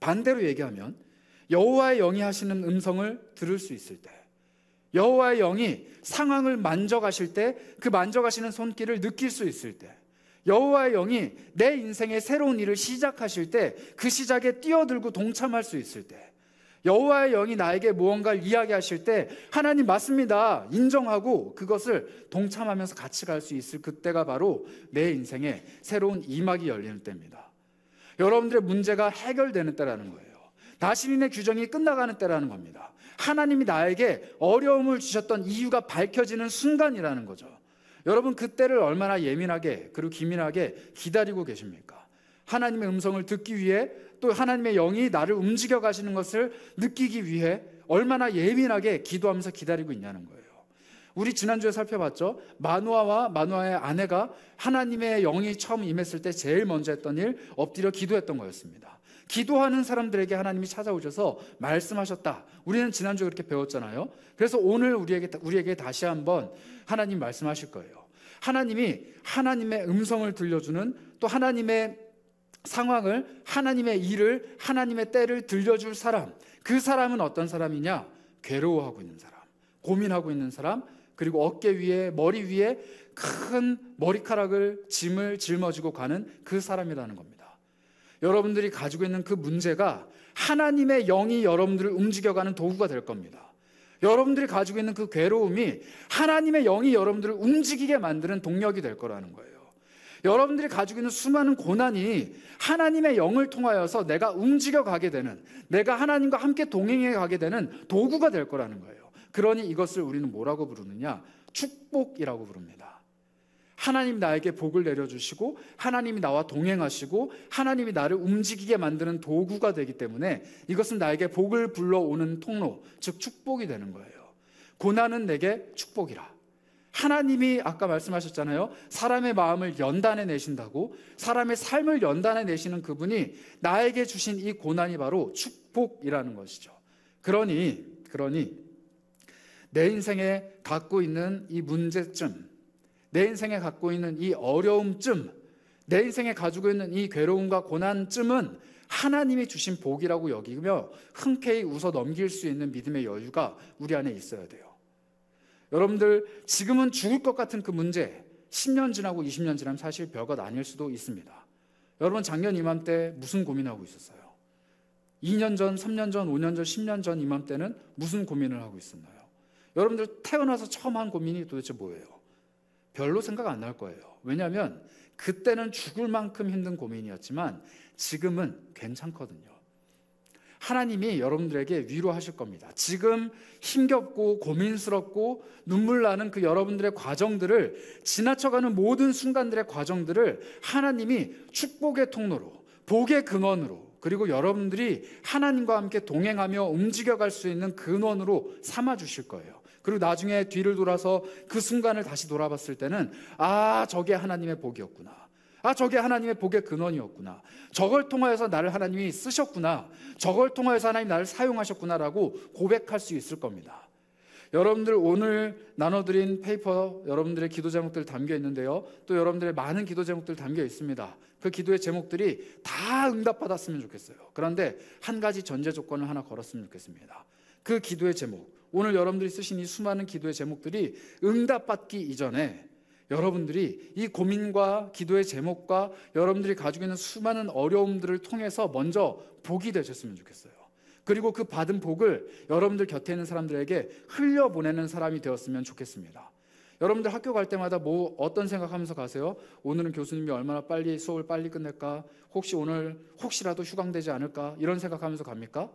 반대로 얘기하면 여호와의 영이 하시는 음성을 들을 수 있을 때, 여호와의 영이 상황을 만져가실 때 그 만져가시는 손길을 느낄 수 있을 때, 여호와의 영이 내 인생의 새로운 일을 시작하실 때 그 시작에 뛰어들고 동참할 수 있을 때, 여호와의 영이 나에게 무언가를 이야기하실 때 하나님 맞습니다 인정하고 그것을 동참하면서 같이 갈 수 있을 그때가 바로 내 인생의 새로운 이막이 열리는 때입니다. 여러분들의 문제가 해결되는 때라는 거예요. 나시린의 규정이 끝나가는 때라는 겁니다. 하나님이 나에게 어려움을 주셨던 이유가 밝혀지는 순간이라는 거죠. 여러분, 그때를 얼마나 예민하게 그리고 기민하게 기다리고 계십니까? 하나님의 음성을 듣기 위해, 또 하나님의 영이 나를 움직여 가시는 것을 느끼기 위해 얼마나 예민하게 기도하면서 기다리고 있냐는 거예요. 우리 지난주에 살펴봤죠. 마노아와 마노아의 아내가 하나님의 영이 처음 임했을 때 제일 먼저 했던 일, 엎드려 기도했던 거였습니다. 기도하는 사람들에게 하나님이 찾아오셔서 말씀하셨다. 우리는 지난주에 그렇게 배웠잖아요. 그래서 오늘 우리에게 다시 한번 하나님 말씀하실 거예요. 하나님이 하나님의 음성을 들려주는, 또 하나님의 상황을, 하나님의 일을, 하나님의 때를 들려줄 사람, 그 사람은 어떤 사람이냐? 괴로워하고 있는 사람, 고민하고 있는 사람, 그리고 어깨 위에, 머리 위에 큰 머리카락을, 짐을 짊어지고 가는 그 사람이라는 겁니다. 여러분들이 가지고 있는 그 문제가 하나님의 영이 여러분들을 움직여가는 도구가 될 겁니다. 여러분들이 가지고 있는 그 괴로움이 하나님의 영이 여러분들을 움직이게 만드는 동력이 될 거라는 거예요. 여러분들이 가지고 있는 수많은 고난이 하나님의 영을 통하여서 내가 움직여 가게 되는, 내가 하나님과 함께 동행해 가게 되는 도구가 될 거라는 거예요. 그러니 이것을 우리는 뭐라고 부르느냐? 축복이라고 부릅니다. 하나님 나에게 복을 내려주시고, 하나님이 나와 동행하시고, 하나님이 나를 움직이게 만드는 도구가 되기 때문에 이것은 나에게 복을 불러오는 통로, 즉 축복이 되는 거예요. 고난은 내게 축복이라. 하나님이 아까 말씀하셨잖아요. 사람의 마음을 연단해 내신다고. 사람의 삶을 연단해 내시는 그분이 나에게 주신 이 고난이 바로 축복이라는 것이죠. 그러니 내 인생에 갖고 있는 이 문제점, 내 인생에 갖고 있는 이 어려움쯤, 내 인생에 가지고 있는 이 괴로움과 고난쯤은 하나님이 주신 복이라고 여기며 흔쾌히 웃어 넘길 수 있는 믿음의 여유가 우리 안에 있어야 돼요. 여러분들, 지금은 죽을 것 같은 그 문제 10년 지나고 20년 지나면 사실 별것 아닐 수도 있습니다. 여러분, 작년 이맘때 무슨 고민하고 있었어요? 2년 전, 3년 전, 5년 전, 10년 전 이맘때는 무슨 고민을 하고 있었나요? 여러분들 태어나서 처음 한 고민이 도대체 뭐예요? 별로 생각 안 날 거예요. 왜냐하면 그때는 죽을 만큼 힘든 고민이었지만 지금은 괜찮거든요. 하나님이 여러분들에게 위로하실 겁니다. 지금 힘겹고 고민스럽고 눈물 나는 그 여러분들의 과정들을, 지나쳐가는 모든 순간들의 과정들을 하나님이 축복의 통로로, 복의 근원으로, 그리고 여러분들이 하나님과 함께 동행하며 움직여갈 수 있는 근원으로 삼아주실 거예요. 그리고 나중에 뒤를 돌아서 그 순간을 다시 돌아봤을 때는, 아, 저게 하나님의 복이었구나. 아, 저게 하나님의 복의 근원이었구나. 저걸 통하여서 나를 하나님이 쓰셨구나. 저걸 통하여서 하나님 나를 사용하셨구나라고 고백할 수 있을 겁니다. 여러분들 오늘 나눠드린 페이퍼, 여러분들의 기도 제목들 담겨 있는데요, 또 여러분들의 많은 기도 제목들 담겨 있습니다. 그 기도의 제목들이 다 응답받았으면 좋겠어요. 그런데 한 가지 전제 조건을 하나 걸었으면 좋겠습니다. 그 기도의 제목, 오늘 여러분들이 쓰신 이 수많은 기도의 제목들이 응답받기 이전에 여러분들이 이 고민과 기도의 제목과 여러분들이 가지고 있는 수많은 어려움들을 통해서 먼저 복이 되셨으면 좋겠어요. 그리고 그 받은 복을 여러분들 곁에 있는 사람들에게 흘려보내는 사람이 되었으면 좋겠습니다. 여러분들 학교 갈 때마다 어떤 생각하면서 가세요? 오늘은 교수님이 얼마나 빨리 수업을 빨리 끝낼까? 혹시라도 휴강되지 않을까? 이런 생각하면서 갑니까?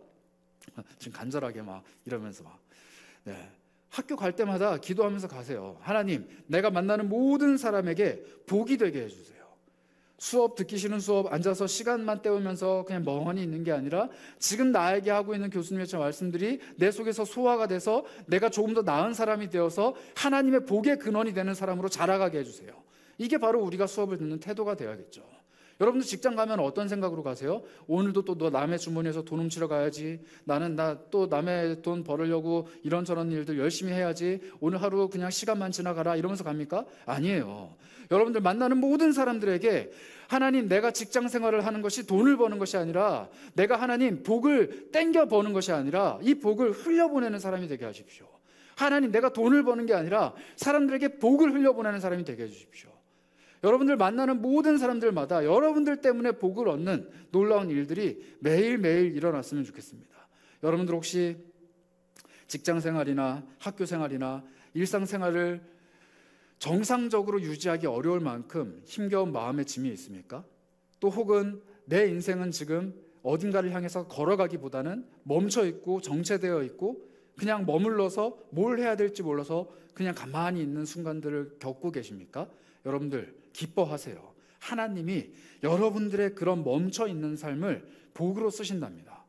지금 간절하게 막 이러면서 막. 네. 학교 갈 때마다 기도하면서 가세요. 하나님, 내가 만나는 모든 사람에게 복이 되게 해주세요. 수업 듣기 싫은 수업 앉아서 시간만 때우면서 그냥 멍하니 있는 게 아니라 지금 나에게 하고 있는 교수님의 말씀들이 내 속에서 소화가 돼서 내가 조금 더 나은 사람이 되어서 하나님의 복의 근원이 되는 사람으로 자라가게 해주세요. 이게 바로 우리가 수업을 듣는 태도가 되어야겠죠. 여러분들 직장 가면 어떤 생각으로 가세요? 오늘도 또 너 남의 주머니에서 돈 훔치러 가야지. 나는 또 남의 돈 벌으려고 이런저런 일들 열심히 해야지. 오늘 하루 그냥 시간만 지나가라 이러면서 갑니까? 아니에요. 여러분들 만나는 모든 사람들에게 하나님, 내가 직장 생활을 하는 것이 돈을 버는 것이 아니라 내가 하나님 복을 땡겨 버는 것이 아니라 이 복을 흘려보내는 사람이 되게 하십시오. 하나님, 내가 돈을 버는 게 아니라 사람들에게 복을 흘려보내는 사람이 되게 해주십시오. 여러분들 만나는 모든 사람들마다 여러분들 때문에 복을 얻는 놀라운 일들이 매일매일 일어났으면 좋겠습니다. 여러분들 혹시 직장생활이나 학교생활이나 일상생활을 정상적으로 유지하기 어려울 만큼 힘겨운 마음의 짐이 있습니까? 또 혹은 내 인생은 지금 어딘가를 향해서 걸어가기보다는 멈춰있고 정체되어 있고 그냥 머물러서 뭘 해야 될지 몰라서 그냥 가만히 있는 순간들을 겪고 계십니까? 여러분들 기뻐하세요. 하나님이 여러분들의 그런 멈춰있는 삶을 복으로 쓰신답니다.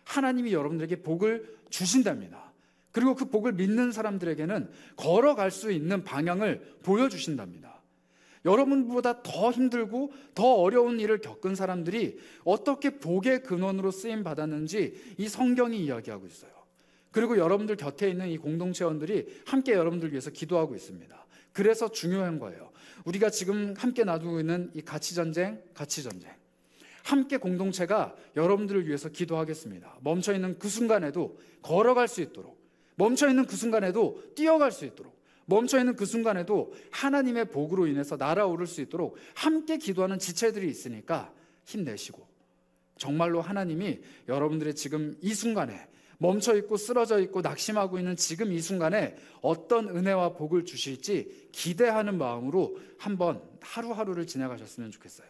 하나님이 여러분들에게 복을 주신답니다. 그리고 그 복을 믿는 사람들에게는 걸어갈 수 있는 방향을 보여주신답니다. 여러분보다 더 힘들고 더 어려운 일을 겪은 사람들이 어떻게 복의 근원으로 쓰임 받았는지 이 성경이 이야기하고 있어요. 그리고 여러분들 곁에 있는 이 공동체원들이 함께 여러분들 위해서 기도하고 있습니다. 그래서 중요한 거예요. 우리가 지금 함께 놔두고 있는 이 가치전쟁. 함께 공동체가 여러분들을 위해서 기도하겠습니다. 멈춰있는 그 순간에도 걸어갈 수 있도록, 멈춰있는 그 순간에도 뛰어갈 수 있도록, 멈춰있는 그 순간에도 하나님의 복으로 인해서 날아오를 수 있도록 함께 기도하는 지체들이 있으니까 힘내시고, 정말로 하나님이 여러분들의 지금 이 순간에 멈춰있고 쓰러져 있고 낙심하고 있는 지금 이 순간에 어떤 은혜와 복을 주실지 기대하는 마음으로 한번 하루하루를 지나가셨으면 좋겠어요.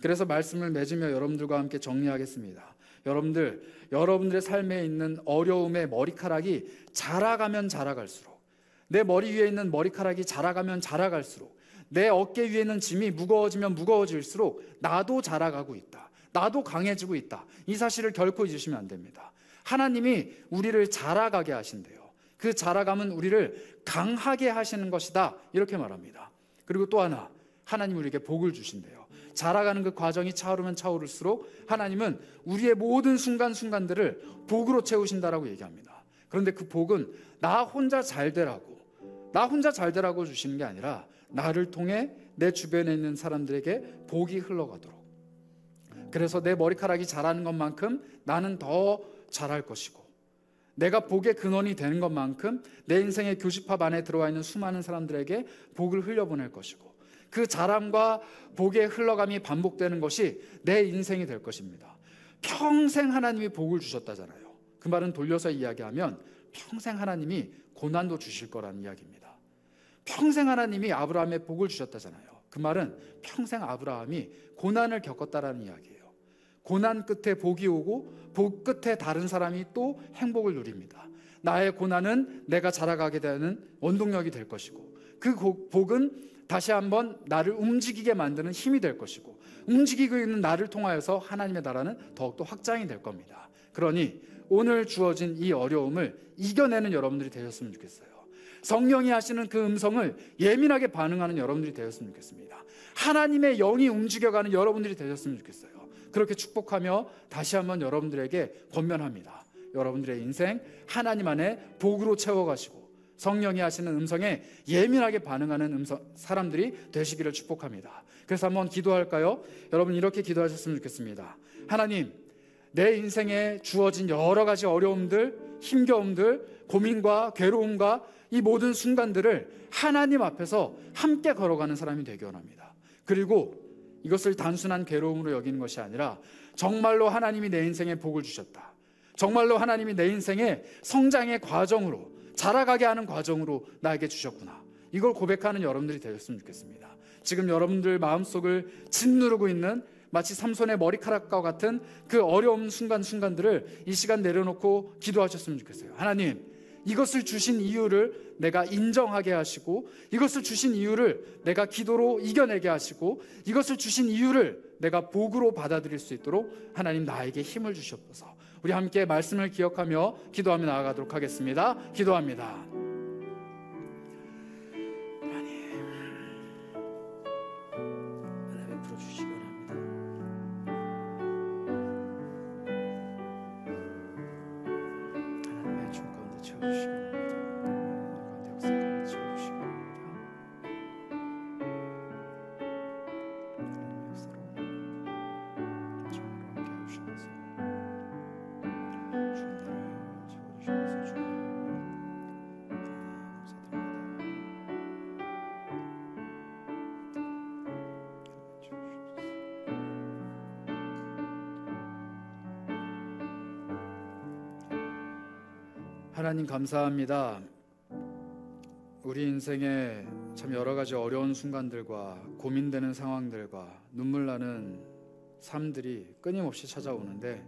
그래서 말씀을 맺으며 여러분들과 함께 정리하겠습니다. 여러분들의 삶에 있는 어려움의 머리카락이 자라가면 자라갈수록, 내 머리 위에 있는 머리카락이 자라가면 자라갈수록, 내 어깨 위에 있는 짐이 무거워지면 무거워질수록 나도 자라가고 있다, 나도 강해지고 있다, 이 사실을 결코 잊으시면 안 됩니다. 하나님이 우리를 자라가게 하신대요. 그 자라감은 우리를 강하게 하시는 것이다, 이렇게 말합니다. 그리고 또 하나, 하나님 우리에게 복을 주신대요. 자라가는 그 과정이 차오르면 차오를수록 하나님은 우리의 모든 순간순간들을 복으로 채우신다라고 얘기합니다. 그런데 그 복은 나 혼자 잘 되라고 주시는 게 아니라 나를 통해 내 주변에 있는 사람들에게 복이 흘러가도록, 그래서 내 머리카락이 자라는 것만큼 나는 더 자랄 것이고, 내가 복의 근원이 되는 것만큼 내 인생의 교집합 안에 들어와 있는 수많은 사람들에게 복을 흘려보낼 것이고, 그 자람과 복의 흘러감이 반복되는 것이 내 인생이 될 것입니다. 평생 하나님이 복을 주셨다잖아요. 그 말은 돌려서 이야기하면 평생 하나님이 고난도 주실 거라는 이야기입니다. 평생 하나님이 아브라함에 복을 주셨다잖아요. 그 말은 평생 아브라함이 고난을 겪었다라는 이야기예요. 고난 끝에 복이 오고 복 끝에 다른 사람이 또 행복을 누립니다. 나의 고난은 내가 자라가게 되는 원동력이 될 것이고, 그 복은 다시 한번 나를 움직이게 만드는 힘이 될 것이고, 움직이고 있는 나를 통하여서 하나님의 나라는 더욱더 확장이 될 겁니다. 그러니 오늘 주어진 이 어려움을 이겨내는 여러분들이 되셨으면 좋겠어요. 성령이 하시는 그 음성을 예민하게 반응하는 여러분들이 되었으면 좋겠습니다. 하나님의 영이 움직여가는 여러분들이 되셨으면 좋겠어요. 그렇게 축복하며 다시 한번 여러분들에게 권면합니다. 여러분들의 인생 하나님 안에 복으로 채워가시고 성령이 하시는 음성에 예민하게 반응하는 사람들이 되시기를 축복합니다. 그래서 한번 기도할까요? 여러분 이렇게 기도하셨으면 좋겠습니다. 하나님, 내 인생에 주어진 여러 가지 어려움들, 힘겨움들, 고민과 괴로움과 이 모든 순간들을 하나님 앞에서 함께 걸어가는 사람이 되기 원합니다. 그리고 이것을 단순한 괴로움으로 여기는 것이 아니라 정말로 하나님이 내 인생에 복을 주셨다, 정말로 하나님이 내 인생에 성장의 과정으로, 자라가게 하는 과정으로 나에게 주셨구나, 이걸 고백하는 여러분들이 되셨으면 좋겠습니다. 지금 여러분들 마음속을 짓누르고 있는 마치 삼손의 머리카락과 같은 그 어려운 순간들을 이 시간 내려놓고 기도하셨으면 좋겠어요. 하나님, 이것을 주신 이유를 내가 인정하게 하시고, 이것을 주신 이유를 내가 기도로 이겨내게 하시고, 이것을 주신 이유를 내가 복으로 받아들일 수 있도록 하나님 나에게 힘을 주시옵소서. 우리 함께 말씀을 기억하며 기도하며 나아가도록 하겠습니다. 기도합니다. 하나님 풀어주시기 바랍니다. 하나님의 주 가운데 채워주시기 바랍니다. 가운데 역사 가운데 채워주시기 바랍니다. 하나님의 역사로 정말로 함께 해주셔서 하나님 감사합니다. 우리 인생에 참 여러 가지 어려운 순간들과 고민되는 상황들과 눈물 나는 삶들이 끊임없이 찾아오는데,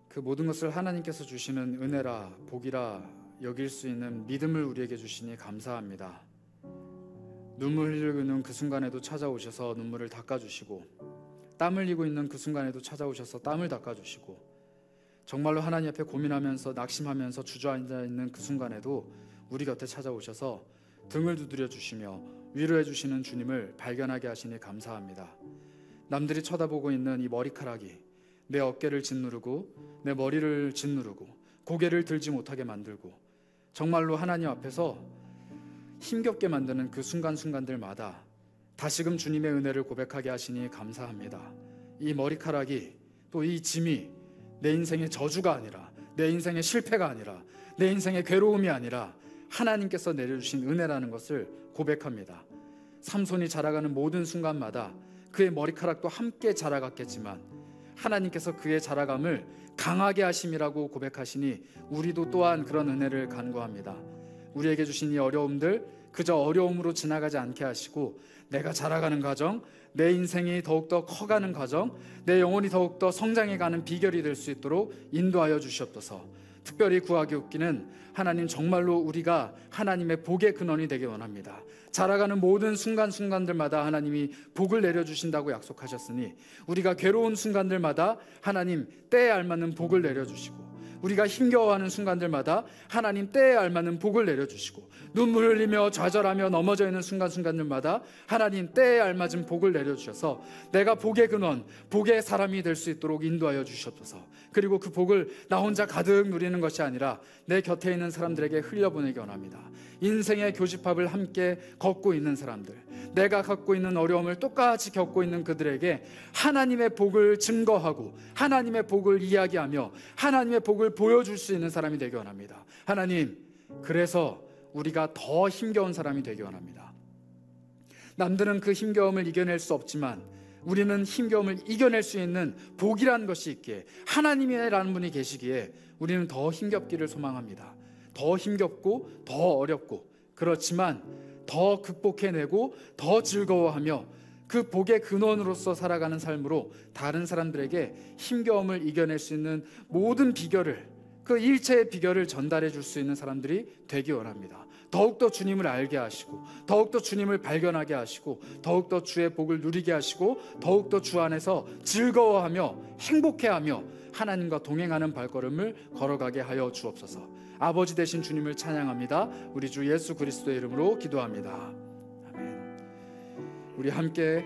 그 모든 것을 하나님께서 주시는 은혜라 복이라 여길 수 있는 믿음을 우리에게 주시니 감사합니다. 눈물 흘리고 있는 그 순간에도 찾아오셔서 눈물을 닦아주시고, 땀 흘리고 있는 그 순간에도 찾아오셔서 땀을 닦아주시고, 정말로 하나님 앞에 고민하면서 낙심하면서 주저앉아 있는 그 순간에도 우리 곁에 찾아오셔서 등을 두드려 주시며 위로해 주시는 주님을 발견하게 하시니 감사합니다. 남들이 쳐다보고 있는 이 머리카락이 내 어깨를 짓누르고 내 머리를 짓누르고 고개를 들지 못하게 만들고 정말로 하나님 앞에서 힘겹게 만드는 그 순간들마다 다시금 주님의 은혜를 고백하게 하시니 감사합니다. 이 머리카락이, 또 이 짐이 내 인생의 저주가 아니라, 내 인생의 실패가 아니라, 내 인생의 괴로움이 아니라 하나님께서 내려주신 은혜라는 것을 고백합니다. 삼손이 자라가는 모든 순간마다 그의 머리카락도 함께 자라갔겠지만 하나님께서 그의 자라감을 강하게 하심이라고 고백하시니 우리도 또한 그런 은혜를 간구합니다. 우리에게 주신 이 어려움들 그저 어려움으로 지나가지 않게 하시고, 내가 자라가는 과정, 내 인생이 더욱더 커가는 과정, 내 영혼이 더욱더 성장해가는 비결이 될 수 있도록 인도하여 주시옵소서. 특별히 구하기 없기는 하나님, 정말로 우리가 하나님의 복의 근원이 되기 원합니다. 자라가는 모든 순간들마다 하나님이 복을 내려주신다고 약속하셨으니 우리가 괴로운 순간들마다 하나님 때에 알맞는 복을 내려주시고, 우리가 힘겨워하는 순간들마다 하나님 때에 알맞는 복을 내려주시고, 눈물 흘리며 좌절하며 넘어져 있는 순간들마다 하나님 때에 알맞은 복을 내려주셔서 내가 복의 근원, 복의 사람이 될 수 있도록 인도하여 주시옵소서. 그리고 그 복을 나 혼자 가득 누리는 것이 아니라 내 곁에 있는 사람들에게 흘려보내기 원합니다. 인생의 교집합을 함께 걷고 있는 사람들, 내가 갖고 있는 어려움을 똑같이 겪고 있는 그들에게 하나님의 복을 증거하고 하나님의 복을 이야기하며 하나님의 복을 보여줄 수 있는 사람이 되기 원합니다. 하나님, 그래서 우리가 더 힘겨운 사람이 되기 원합니다. 남들은 그 힘겨움을 이겨낼 수 없지만 우리는 힘겨움을 이겨낼 수 있는 복이라는 것이 있기에, 하나님이라는 분이 계시기에 우리는 더 힘겹기를 소망합니다. 더 힘겹고 더 어렵고, 그렇지만 더 극복해내고 더 즐거워하며 그 복의 근원으로서 살아가는 삶으로 다른 사람들에게 힘겨움을 이겨낼 수 있는 모든 비결을, 그 일체의 비결을 전달해 줄 수 있는 사람들이 되기 원합니다. 더욱더 주님을 알게 하시고, 더욱더 주님을 발견하게 하시고, 더욱더 주의 복을 누리게 하시고, 더욱더 주 안에서 즐거워하며 행복해하며 하나님과 동행하는 발걸음을 걸어가게 하여 주옵소서. 아버지 되신 주님을 찬양합니다. 우리 주 예수 그리스도의 이름으로 기도합니다. 아멘. 우리 함께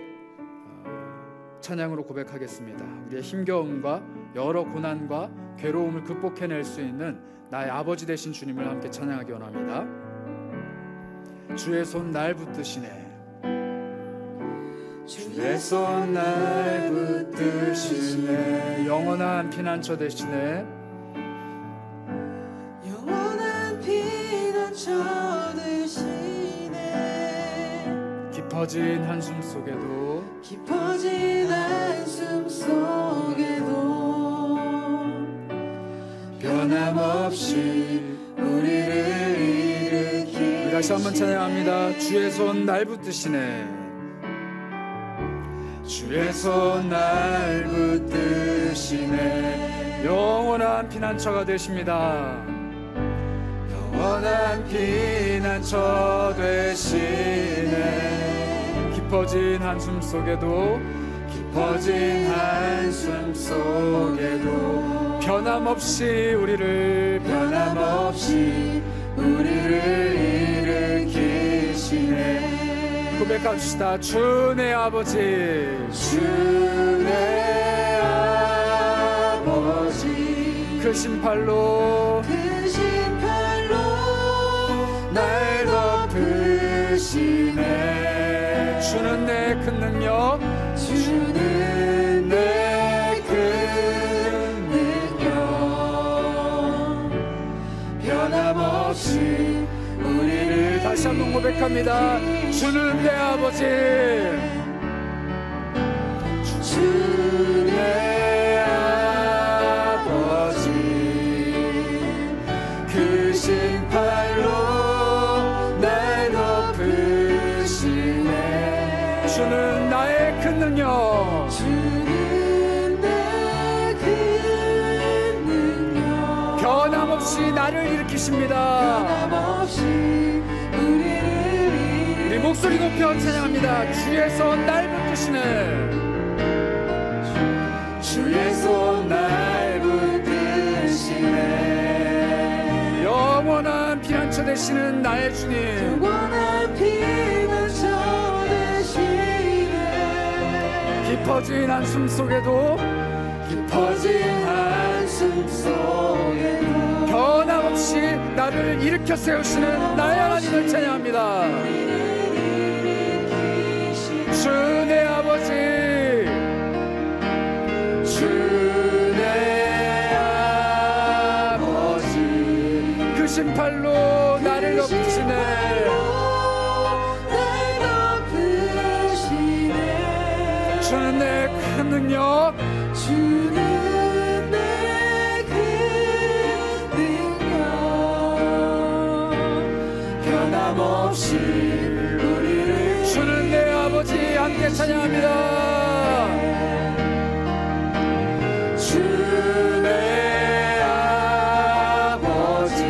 찬양으로 고백하겠습니다. 우리의 힘겨움과 여러 고난과 괴로움을 극복해낼 수 있는 나의 아버지 되신 주님을 함께 찬양하기 원합니다. 주의 손 날 붙드시네. 주의 손 날 붙드시네. 영원한 피난처 되시네. 영원한 피난처 되시네. 깊어진 한숨 속에도 깊어진 한숨 속에도 변함없이 우리를 일으키시네. 다시 한번 찬양합니다. 주의 손 날 붙드시네. 주의 손 날 붙드시네. 영원한 피난처가 되십니다. 영원한 피난처 되시네. 깊어진 한숨 속에도 깊어진 한숨 속에도 변함없이 우리를 일으키시네. 고백합시다. 주 내 아버지, 주 내 아버지, 크신 팔로 날 덮으시네. 주는 내 큰 능력, 주는 내 큰 능력, 변함없이 우리를 다시 한번 고백합니다. 주는 내 아버지, 주 내 아버지, 크신 팔로 날 덮으시네. 주는 나의 큰 능력, 주는 내 큰 능력, 변함없이 나를 일으키십니다. 변함없이 우리 목소리 높여 찬양합니다. 주의 손 날 붙드시네. 주의 손 날 붙드시네. 영원한 피난처 되시는 나의 주님, 영원한 피난처 되시네. 깊어진 한숨 속에도 깊어진 한숨 속에도 변함없이 나를 일으켜 세우시는 나의 하나님을 찬양합니다. 주 내 아버지, 주 내 아버지, 크신 팔로 나를 덮으시네. 날 덮으시네. 주는 내 큰 능력, 주는 내 큰 능력, 변함없이 우리를 주는 내 아버지 함께 찬양합니다. 주 내 아버지,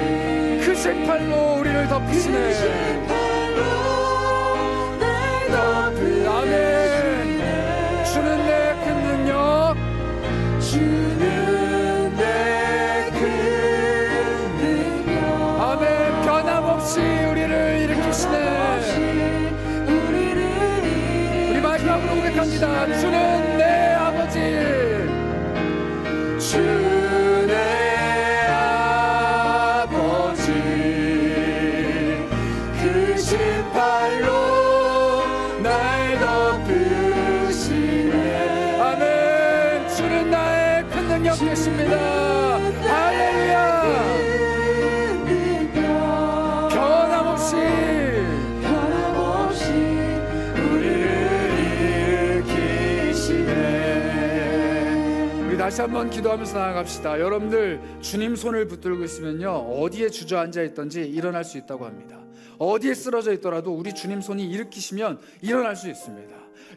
크신 팔로 우리를 덮으시네. 아멘. 주는 내 큰 능력, 주는 내 큰 능력, 아멘. 변함없이 우리를 일으키시네. 우리 마지막으로 고백합니다. 주는 내 아버지, 주 내 아버지, 크신 팔로 날 덮으시네. 아멘. 주는 나의 큰 능력 되십니다. 할렐루야. 변함없이 우리를 일으키시네. 우리 다시 한번 기도하면서 나아갑시다. 여러분들 주님 손을 붙들고 있으면요, 어디에 주저앉아 있든지 일어날 수 있다고 합니다. 어디에 쓰러져 있더라도 우리 주님 손이 일으키시면 일어날 수 있습니다.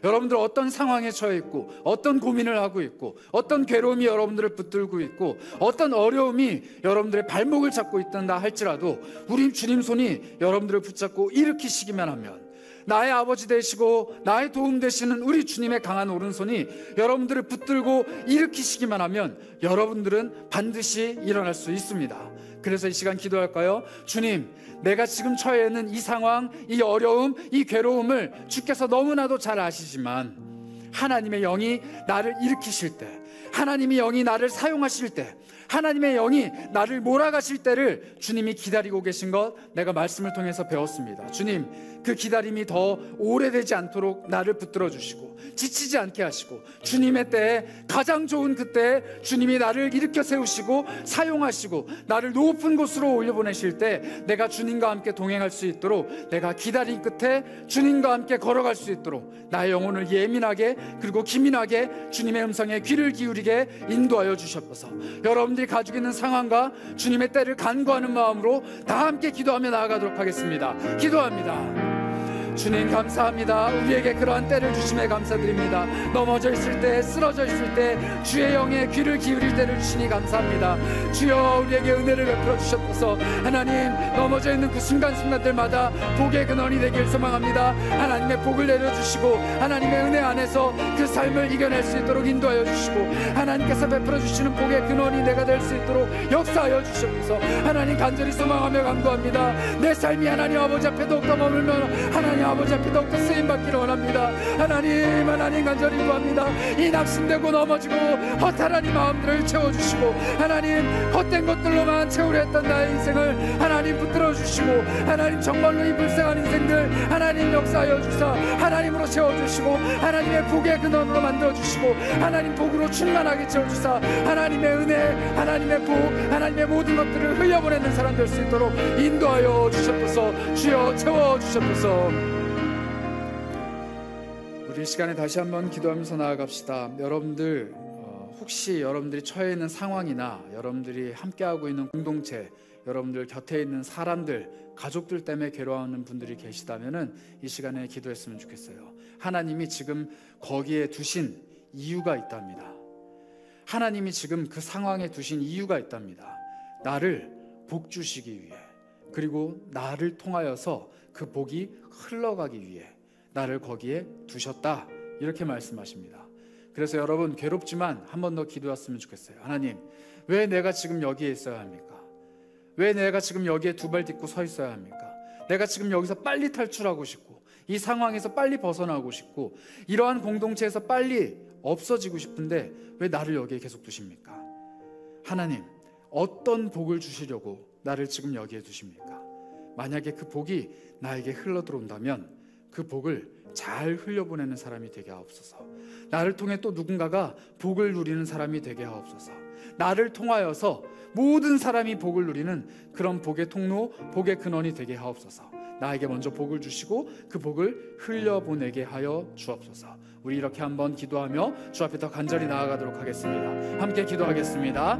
여러분들 어떤 상황에 처해 있고, 어떤 고민을 하고 있고, 어떤 괴로움이 여러분들을 붙들고 있고, 어떤 어려움이 여러분들의 발목을 잡고 있다 할지라도 우리 주님 손이 여러분들을 붙잡고 일으키시기만 하면 나의 아버지 되시고 나의 도움 되시는 우리 주님의 강한 오른손이 여러분들을 붙들고 일으키시기만 하면 여러분들은 반드시 일어날 수 있습니다. 그래서 이 시간 기도할까요? 주님, 내가 지금 처해 있는 이 상황, 이 어려움, 이 괴로움을 주께서 너무나도 잘 아시지만 하나님의 영이 나를 일으키실 때, 하나님의 영이 나를 사용하실 때, 하나님의 영이 나를 몰아가실 때를 주님이 기다리고 계신 것 내가 말씀을 통해서 배웠습니다. 주님, 그 기다림이 더 오래되지 않도록 나를 붙들어 주시고 지치지 않게 하시고 주님의 때에, 가장 좋은 그때에 주님이 나를 일으켜 세우시고 사용하시고 나를 높은 곳으로 올려보내실 때 내가 주님과 함께 동행할 수 있도록, 내가 기다린 끝에 주님과 함께 걸어갈 수 있도록 나의 영혼을 예민하게 그리고 기민하게 주님의 음성에 귀를 기울이게 인도하여 주셨소서. 여러분들이 가지고 있는 상황과 주님의 때를 간구하는 마음으로 다 함께 기도하며 나아가도록 하겠습니다. 기도합니다. 주님 감사합니다. 우리에게 그러한 때를 주심에 감사드립니다. 넘어져 있을 때, 쓰러져 있을 때 주의 영에 귀를 기울일 때를 주시니 감사합니다. 주여, 우리에게 은혜를 베풀어 주셨소서. 하나님, 넘어져 있는 그 순간순간들마다 복의 근원이 되길 소망합니다. 하나님의 복을 내려주시고 하나님의 은혜 안에서 그 삶을 이겨낼 수 있도록 인도하여 주시고 하나님께서 베풀어 주시는 복의 근원이 내가 될 수 있도록 역사하여 주시옵소서. 하나님, 간절히 소망하며 간구합니다. 내 삶이 하나님 아버지 앞에 더욱더 머물면 하나님 아버지 앞에 더욱더 쓰임받기를 원합니다. 하나님 간절히 구합니다. 이 낙심되고 넘어지고 허탈한 이 마음들을 채워주시고 하나님, 헛된 것들로만 채우려 했던 나의 인생을 하나님 붙들어 주시고 하나님, 정말로 이 불쌍한 인생들 하나님 역사하여 주사 하나님으로 채워주시고 하나님의 복의 근원으로 만들어주시고 하나님 복으로 충만하게 채워주사 하나님의 은혜, 하나님의 복, 하나님의 모든 것들을 흘려보내는 사람 될 수 있도록 인도하여 주셨소서. 주여, 채워주셨소서. 우리 이 시간에 다시 한번 기도하면서 나아갑시다. 여러분들, 혹시 여러분들이 처해 있는 상황이나 여러분들이 함께하고 있는 공동체, 여러분들 곁에 있는 사람들, 가족들 때문에 괴로워하는 분들이 계시다면 이 시간에 기도했으면 좋겠어요. 하나님이 지금 거기에 두신 이유가 있답니다. 하나님이 지금 그 상황에 두신 이유가 있답니다. 나를 복 주시기 위해, 그리고 나를 통하여서 그 복이 흘러가기 위해 나를 거기에 두셨다, 이렇게 말씀하십니다. 그래서 여러분, 괴롭지만 한 번 더 기도했으면 좋겠어요. 하나님, 왜 내가 지금 여기에 있어야 합니까? 왜 내가 지금 여기에 두 발 딛고 서 있어야 합니까? 내가 지금 여기서 빨리 탈출하고 싶고 이 상황에서 빨리 벗어나고 싶고 이러한 공동체에서 빨리 없어지고 싶은데 왜 나를 여기에 계속 두십니까? 하나님, 어떤 복을 주시려고 나를 지금 여기에 두십니까? 만약에 그 복이 나에게 흘러들어온다면 그 복을 잘 흘려보내는 사람이 되게 하옵소서. 나를 통해 또 누군가가 복을 누리는 사람이 되게 하옵소서. 나를 통하여서 모든 사람이 복을 누리는 그런 복의 통로, 복의 근원이 되게 하옵소서. 나에게 먼저 복을 주시고 그 복을 흘려보내게 하여 주옵소서. 우리 이렇게 한번 기도하며 주 앞에 더 간절히 나아가도록 하겠습니다. 함께 기도하겠습니다.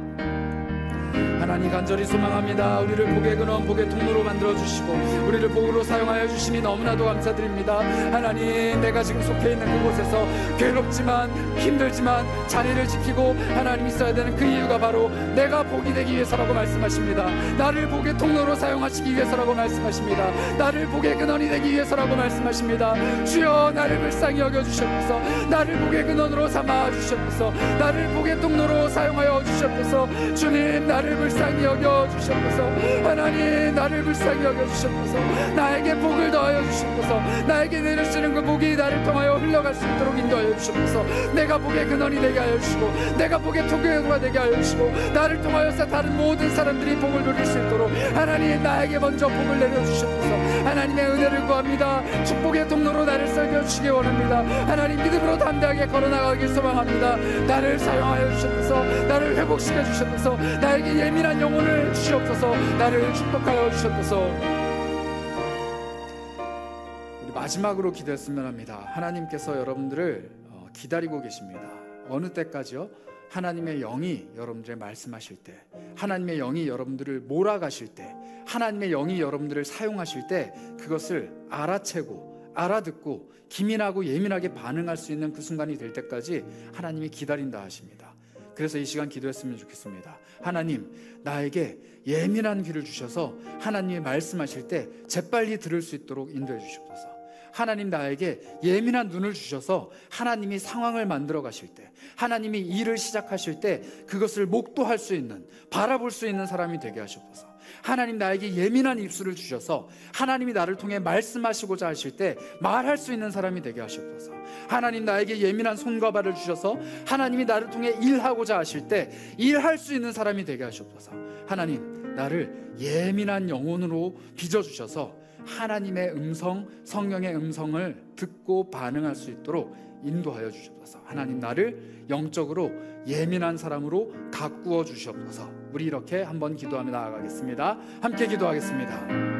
하나님, 간절히 소망합니다. 우리를 복의 근원, 복의 통로로 만들어주시고 우리를 복으로 사용하여 주시니 너무나도 감사드립니다. 하나님, 내가 지금 속해 있는 그곳에서 괴롭지만 힘들지만 자리를 지키고 하나님 있어야 되는 그 이유가 바로 내가 복이 되기 위해서라고 말씀하십니다. 나를 복의 통로로 사용하시기 위해서라고 말씀하십니다. 나를 복의 근원이 되기 위해서라고 말씀하십니다. 주여, 나를 불쌍히 여겨주셨소서. 나를 복의 근원으로 삼아 주셨소서. 나를 복의 통로로 사용하여 주셨소서. 주님, 나를 불쌍히 여겨주셨소서. 하나님, 나를 불쌍히 여겨주셨소서. 나에게 복을 더하여 주셨소서. 나에게 내려주시는 그 복이 나를 통하여 흘러갈 수 있도록 인도하여 주셨소서. 내가 복의 근원이 되게 하여 주시고 내가 복의 통로가 되게 하여 주시고 나를 통하여서 다른 모든 사람들이 복을 누릴 수 있도록 하나님, 나에게 먼저 복을 내려주셨소서. 하나님의 은혜를 구합니다. 축복의 통로로 나를 썰겨주시기 원합니다. 하나님, 믿음으로 담대하게 걸어나가길 소망합니다. 나를 사용하여 주셨소서. 나를 회복시켜 주셨소서. 나에게 예민한 영혼을 주시옵소서. 나를 축복하여 주셨소서. 우리 마지막으로 기도했으면 합니다. 하나님께서 여러분들을 기다리고 계십니다. 어느 때까지요? 하나님의 영이 여러분들의 말씀하실 때, 하나님의 영이 여러분들을 몰아가실 때, 하나님의 영이 여러분들을 사용하실 때 그것을 알아채고 알아듣고 기민하고 예민하게 반응할 수 있는 그 순간이 될 때까지 하나님이 기다린다 하십니다. 그래서 이 시간 기도했으면 좋겠습니다. 하나님, 나에게 예민한 귀를 주셔서 하나님이 말씀하실 때 재빨리 들을 수 있도록 인도해 주시옵소서. 하나님 나에게 예민한 눈을 주셔서 하나님이 상황을 만들어 가실 때, 하나님이 일을 시작하실 때 그것을 목도할 수 있는, 바라볼 수 있는 사람이 되게 하시옵소서. 하나님 나에게 예민한 입술을 주셔서 하나님이 나를 통해 말씀하시고자 하실 때 말할 수 있는 사람이 되게 하시옵소서. 하나님 나에게 예민한 손과 발을 주셔서 하나님이 나를 통해 일하고자 하실 때 일할 수 있는 사람이 되게 하시옵소서. 하나님, 나를 예민한 영혼으로 빚어주셔서 하나님의 음성, 성령의 음성을 듣고 반응할 수 있도록 인도하여 주시옵소서. 하나님, 나를 영적으로 예민한 사람으로 가꾸어 주시옵소서. 우리 이렇게 한번 기도하며 나아가겠습니다. 함께 기도하겠습니다.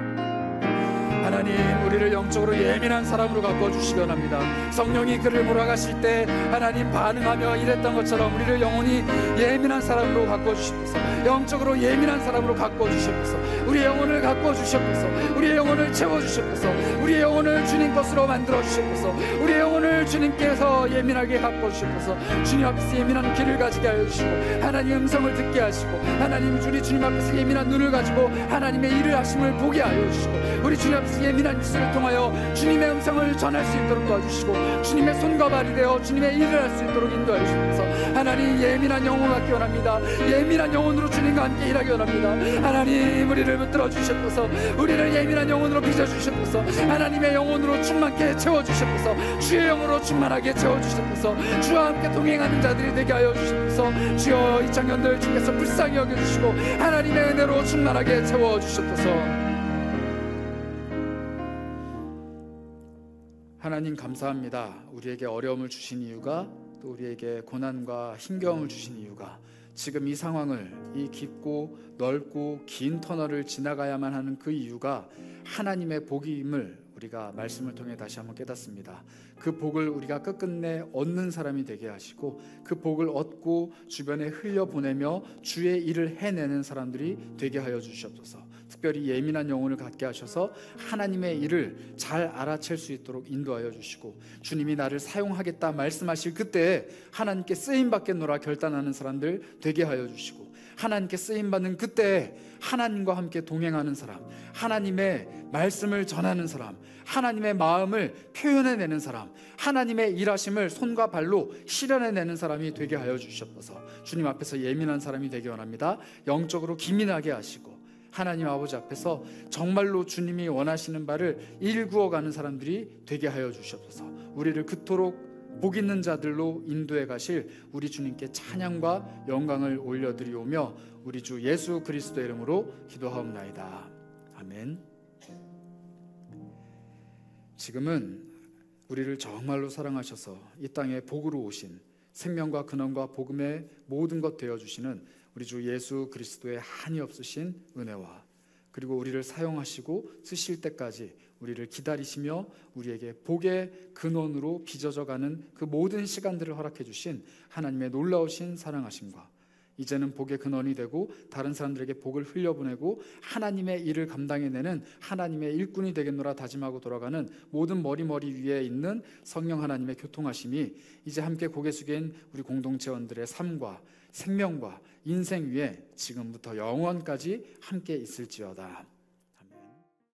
하나님, 우리를 영적으로 예민한 사람으로 바꿔 주시기 원합니다. 성령이 그를 몰아가실 때 하나님 반응하며 일했던 것처럼 우리를 영혼이 예민한 사람으로 바꿔 주시옵소서. 영적으로 예민한 사람으로 바꿔 주시옵소서. 우리의 영혼을 바꿔 주시옵소서. 우리의 영혼을 채워 주시옵소서. 우리의 영혼을 주님 것으로 만들어 주시옵소서. 우리의 영혼을 주님께서 예민하게 바꿔 주시옵소서. 주님 앞에서 예민한 귀를 가지게 하여 주시고 하나님 음성을 듣게 하시고 하나님 주님 앞에서 예민한 눈을 가지고 하나님의 일을 하심을 보게 하여 주시고 우리 주님 앞에서 예민한 입술을 통하여 주님의 음성을 전할 수 있도록 도와주시고 주님의 손과 발이 되어 주님의 일을 할 수 있도록 인도하여 주시옵소서. 하나님, 예민한 영혼 갖기 원합니다. 예민한 영혼으로 주님과 함께 일하기 원합니다. 하나님, 우리를 붙들어 주시옵소서. 우리를 예민한 영혼으로 빚어 주시옵소서. 하나님의 영혼으로 충만케 채워 주시옵소서. 주의 영으로 충만하게 채워 주시옵소서. 주와 함께 동행하는 자들이 되게 하여 주시옵소서. 주여, 이 청년들 주께서 불쌍히 여겨 주시고 하나님의 은혜로 충만하게 채워 주시옵소서. 하나님, 감사합니다. 우리에게 어려움을 주신 이유가, 또 우리에게 고난과 힘겨움을 주신 이유가, 지금 이 상황을, 이 깊고 넓고 긴 터널을 지나가야만 하는 그 이유가 하나님의 복임을 우리가 말씀을 통해 다시 한번 깨닫습니다. 그 복을 우리가 끝끝내 얻는 사람이 되게 하시고 그 복을 얻고 주변에 흘려보내며 주의 일을 해내는 사람들이 되게 하여 주시옵소서. 특별히 예민한 영혼을 갖게 하셔서 하나님의 일을 잘 알아챌 수 있도록 인도하여 주시고 주님이 나를 사용하겠다 말씀하실 그때에 하나님께 쓰임받겠노라 결단하는 사람들 되게 하여 주시고 하나님께 쓰임받는 그때에 하나님과 함께 동행하는 사람, 하나님의 말씀을 전하는 사람, 하나님의 마음을 표현해내는 사람, 하나님의 일하심을 손과 발로 실현해내는 사람이 되게 하여 주시옵소서. 주님 앞에서 예민한 사람이 되기 원합니다. 영적으로 기민하게 하시고 하나님 아버지 앞에서 정말로 주님이 원하시는 바를 일구어가는 사람들이 되게 하여 주시옵소서. 우리를 그토록 복 있는 자들로 인도해 가실 우리 주님께 찬양과 영광을 올려드리오며 우리 주 예수 그리스도의 이름으로 기도하옵나이다. 아멘. 지금은 우리를 정말로 사랑하셔서 이 땅에 복으로 오신 생명과 근원과 복음의 모든 것 되어주시는 우리 주 예수 그리스도의 한이 없으신 은혜와 그리고 우리를 사용하시고 쓰실 때까지 우리를 기다리시며 우리에게 복의 근원으로 빚어져가는 그 모든 시간들을 허락해 주신 하나님의 놀라우신 사랑하심과 이제는 복의 근원이 되고 다른 사람들에게 복을 흘려보내고 하나님의 일을 감당해내는 하나님의 일꾼이 되겠노라 다짐하고 돌아가는 모든 머리 위에 있는 성령 하나님의 교통하심이 이제 함께 고개 숙인 우리 공동체원들의 삶과 생명과 인생 위에 지금부터 영원까지 함께 있을지어다.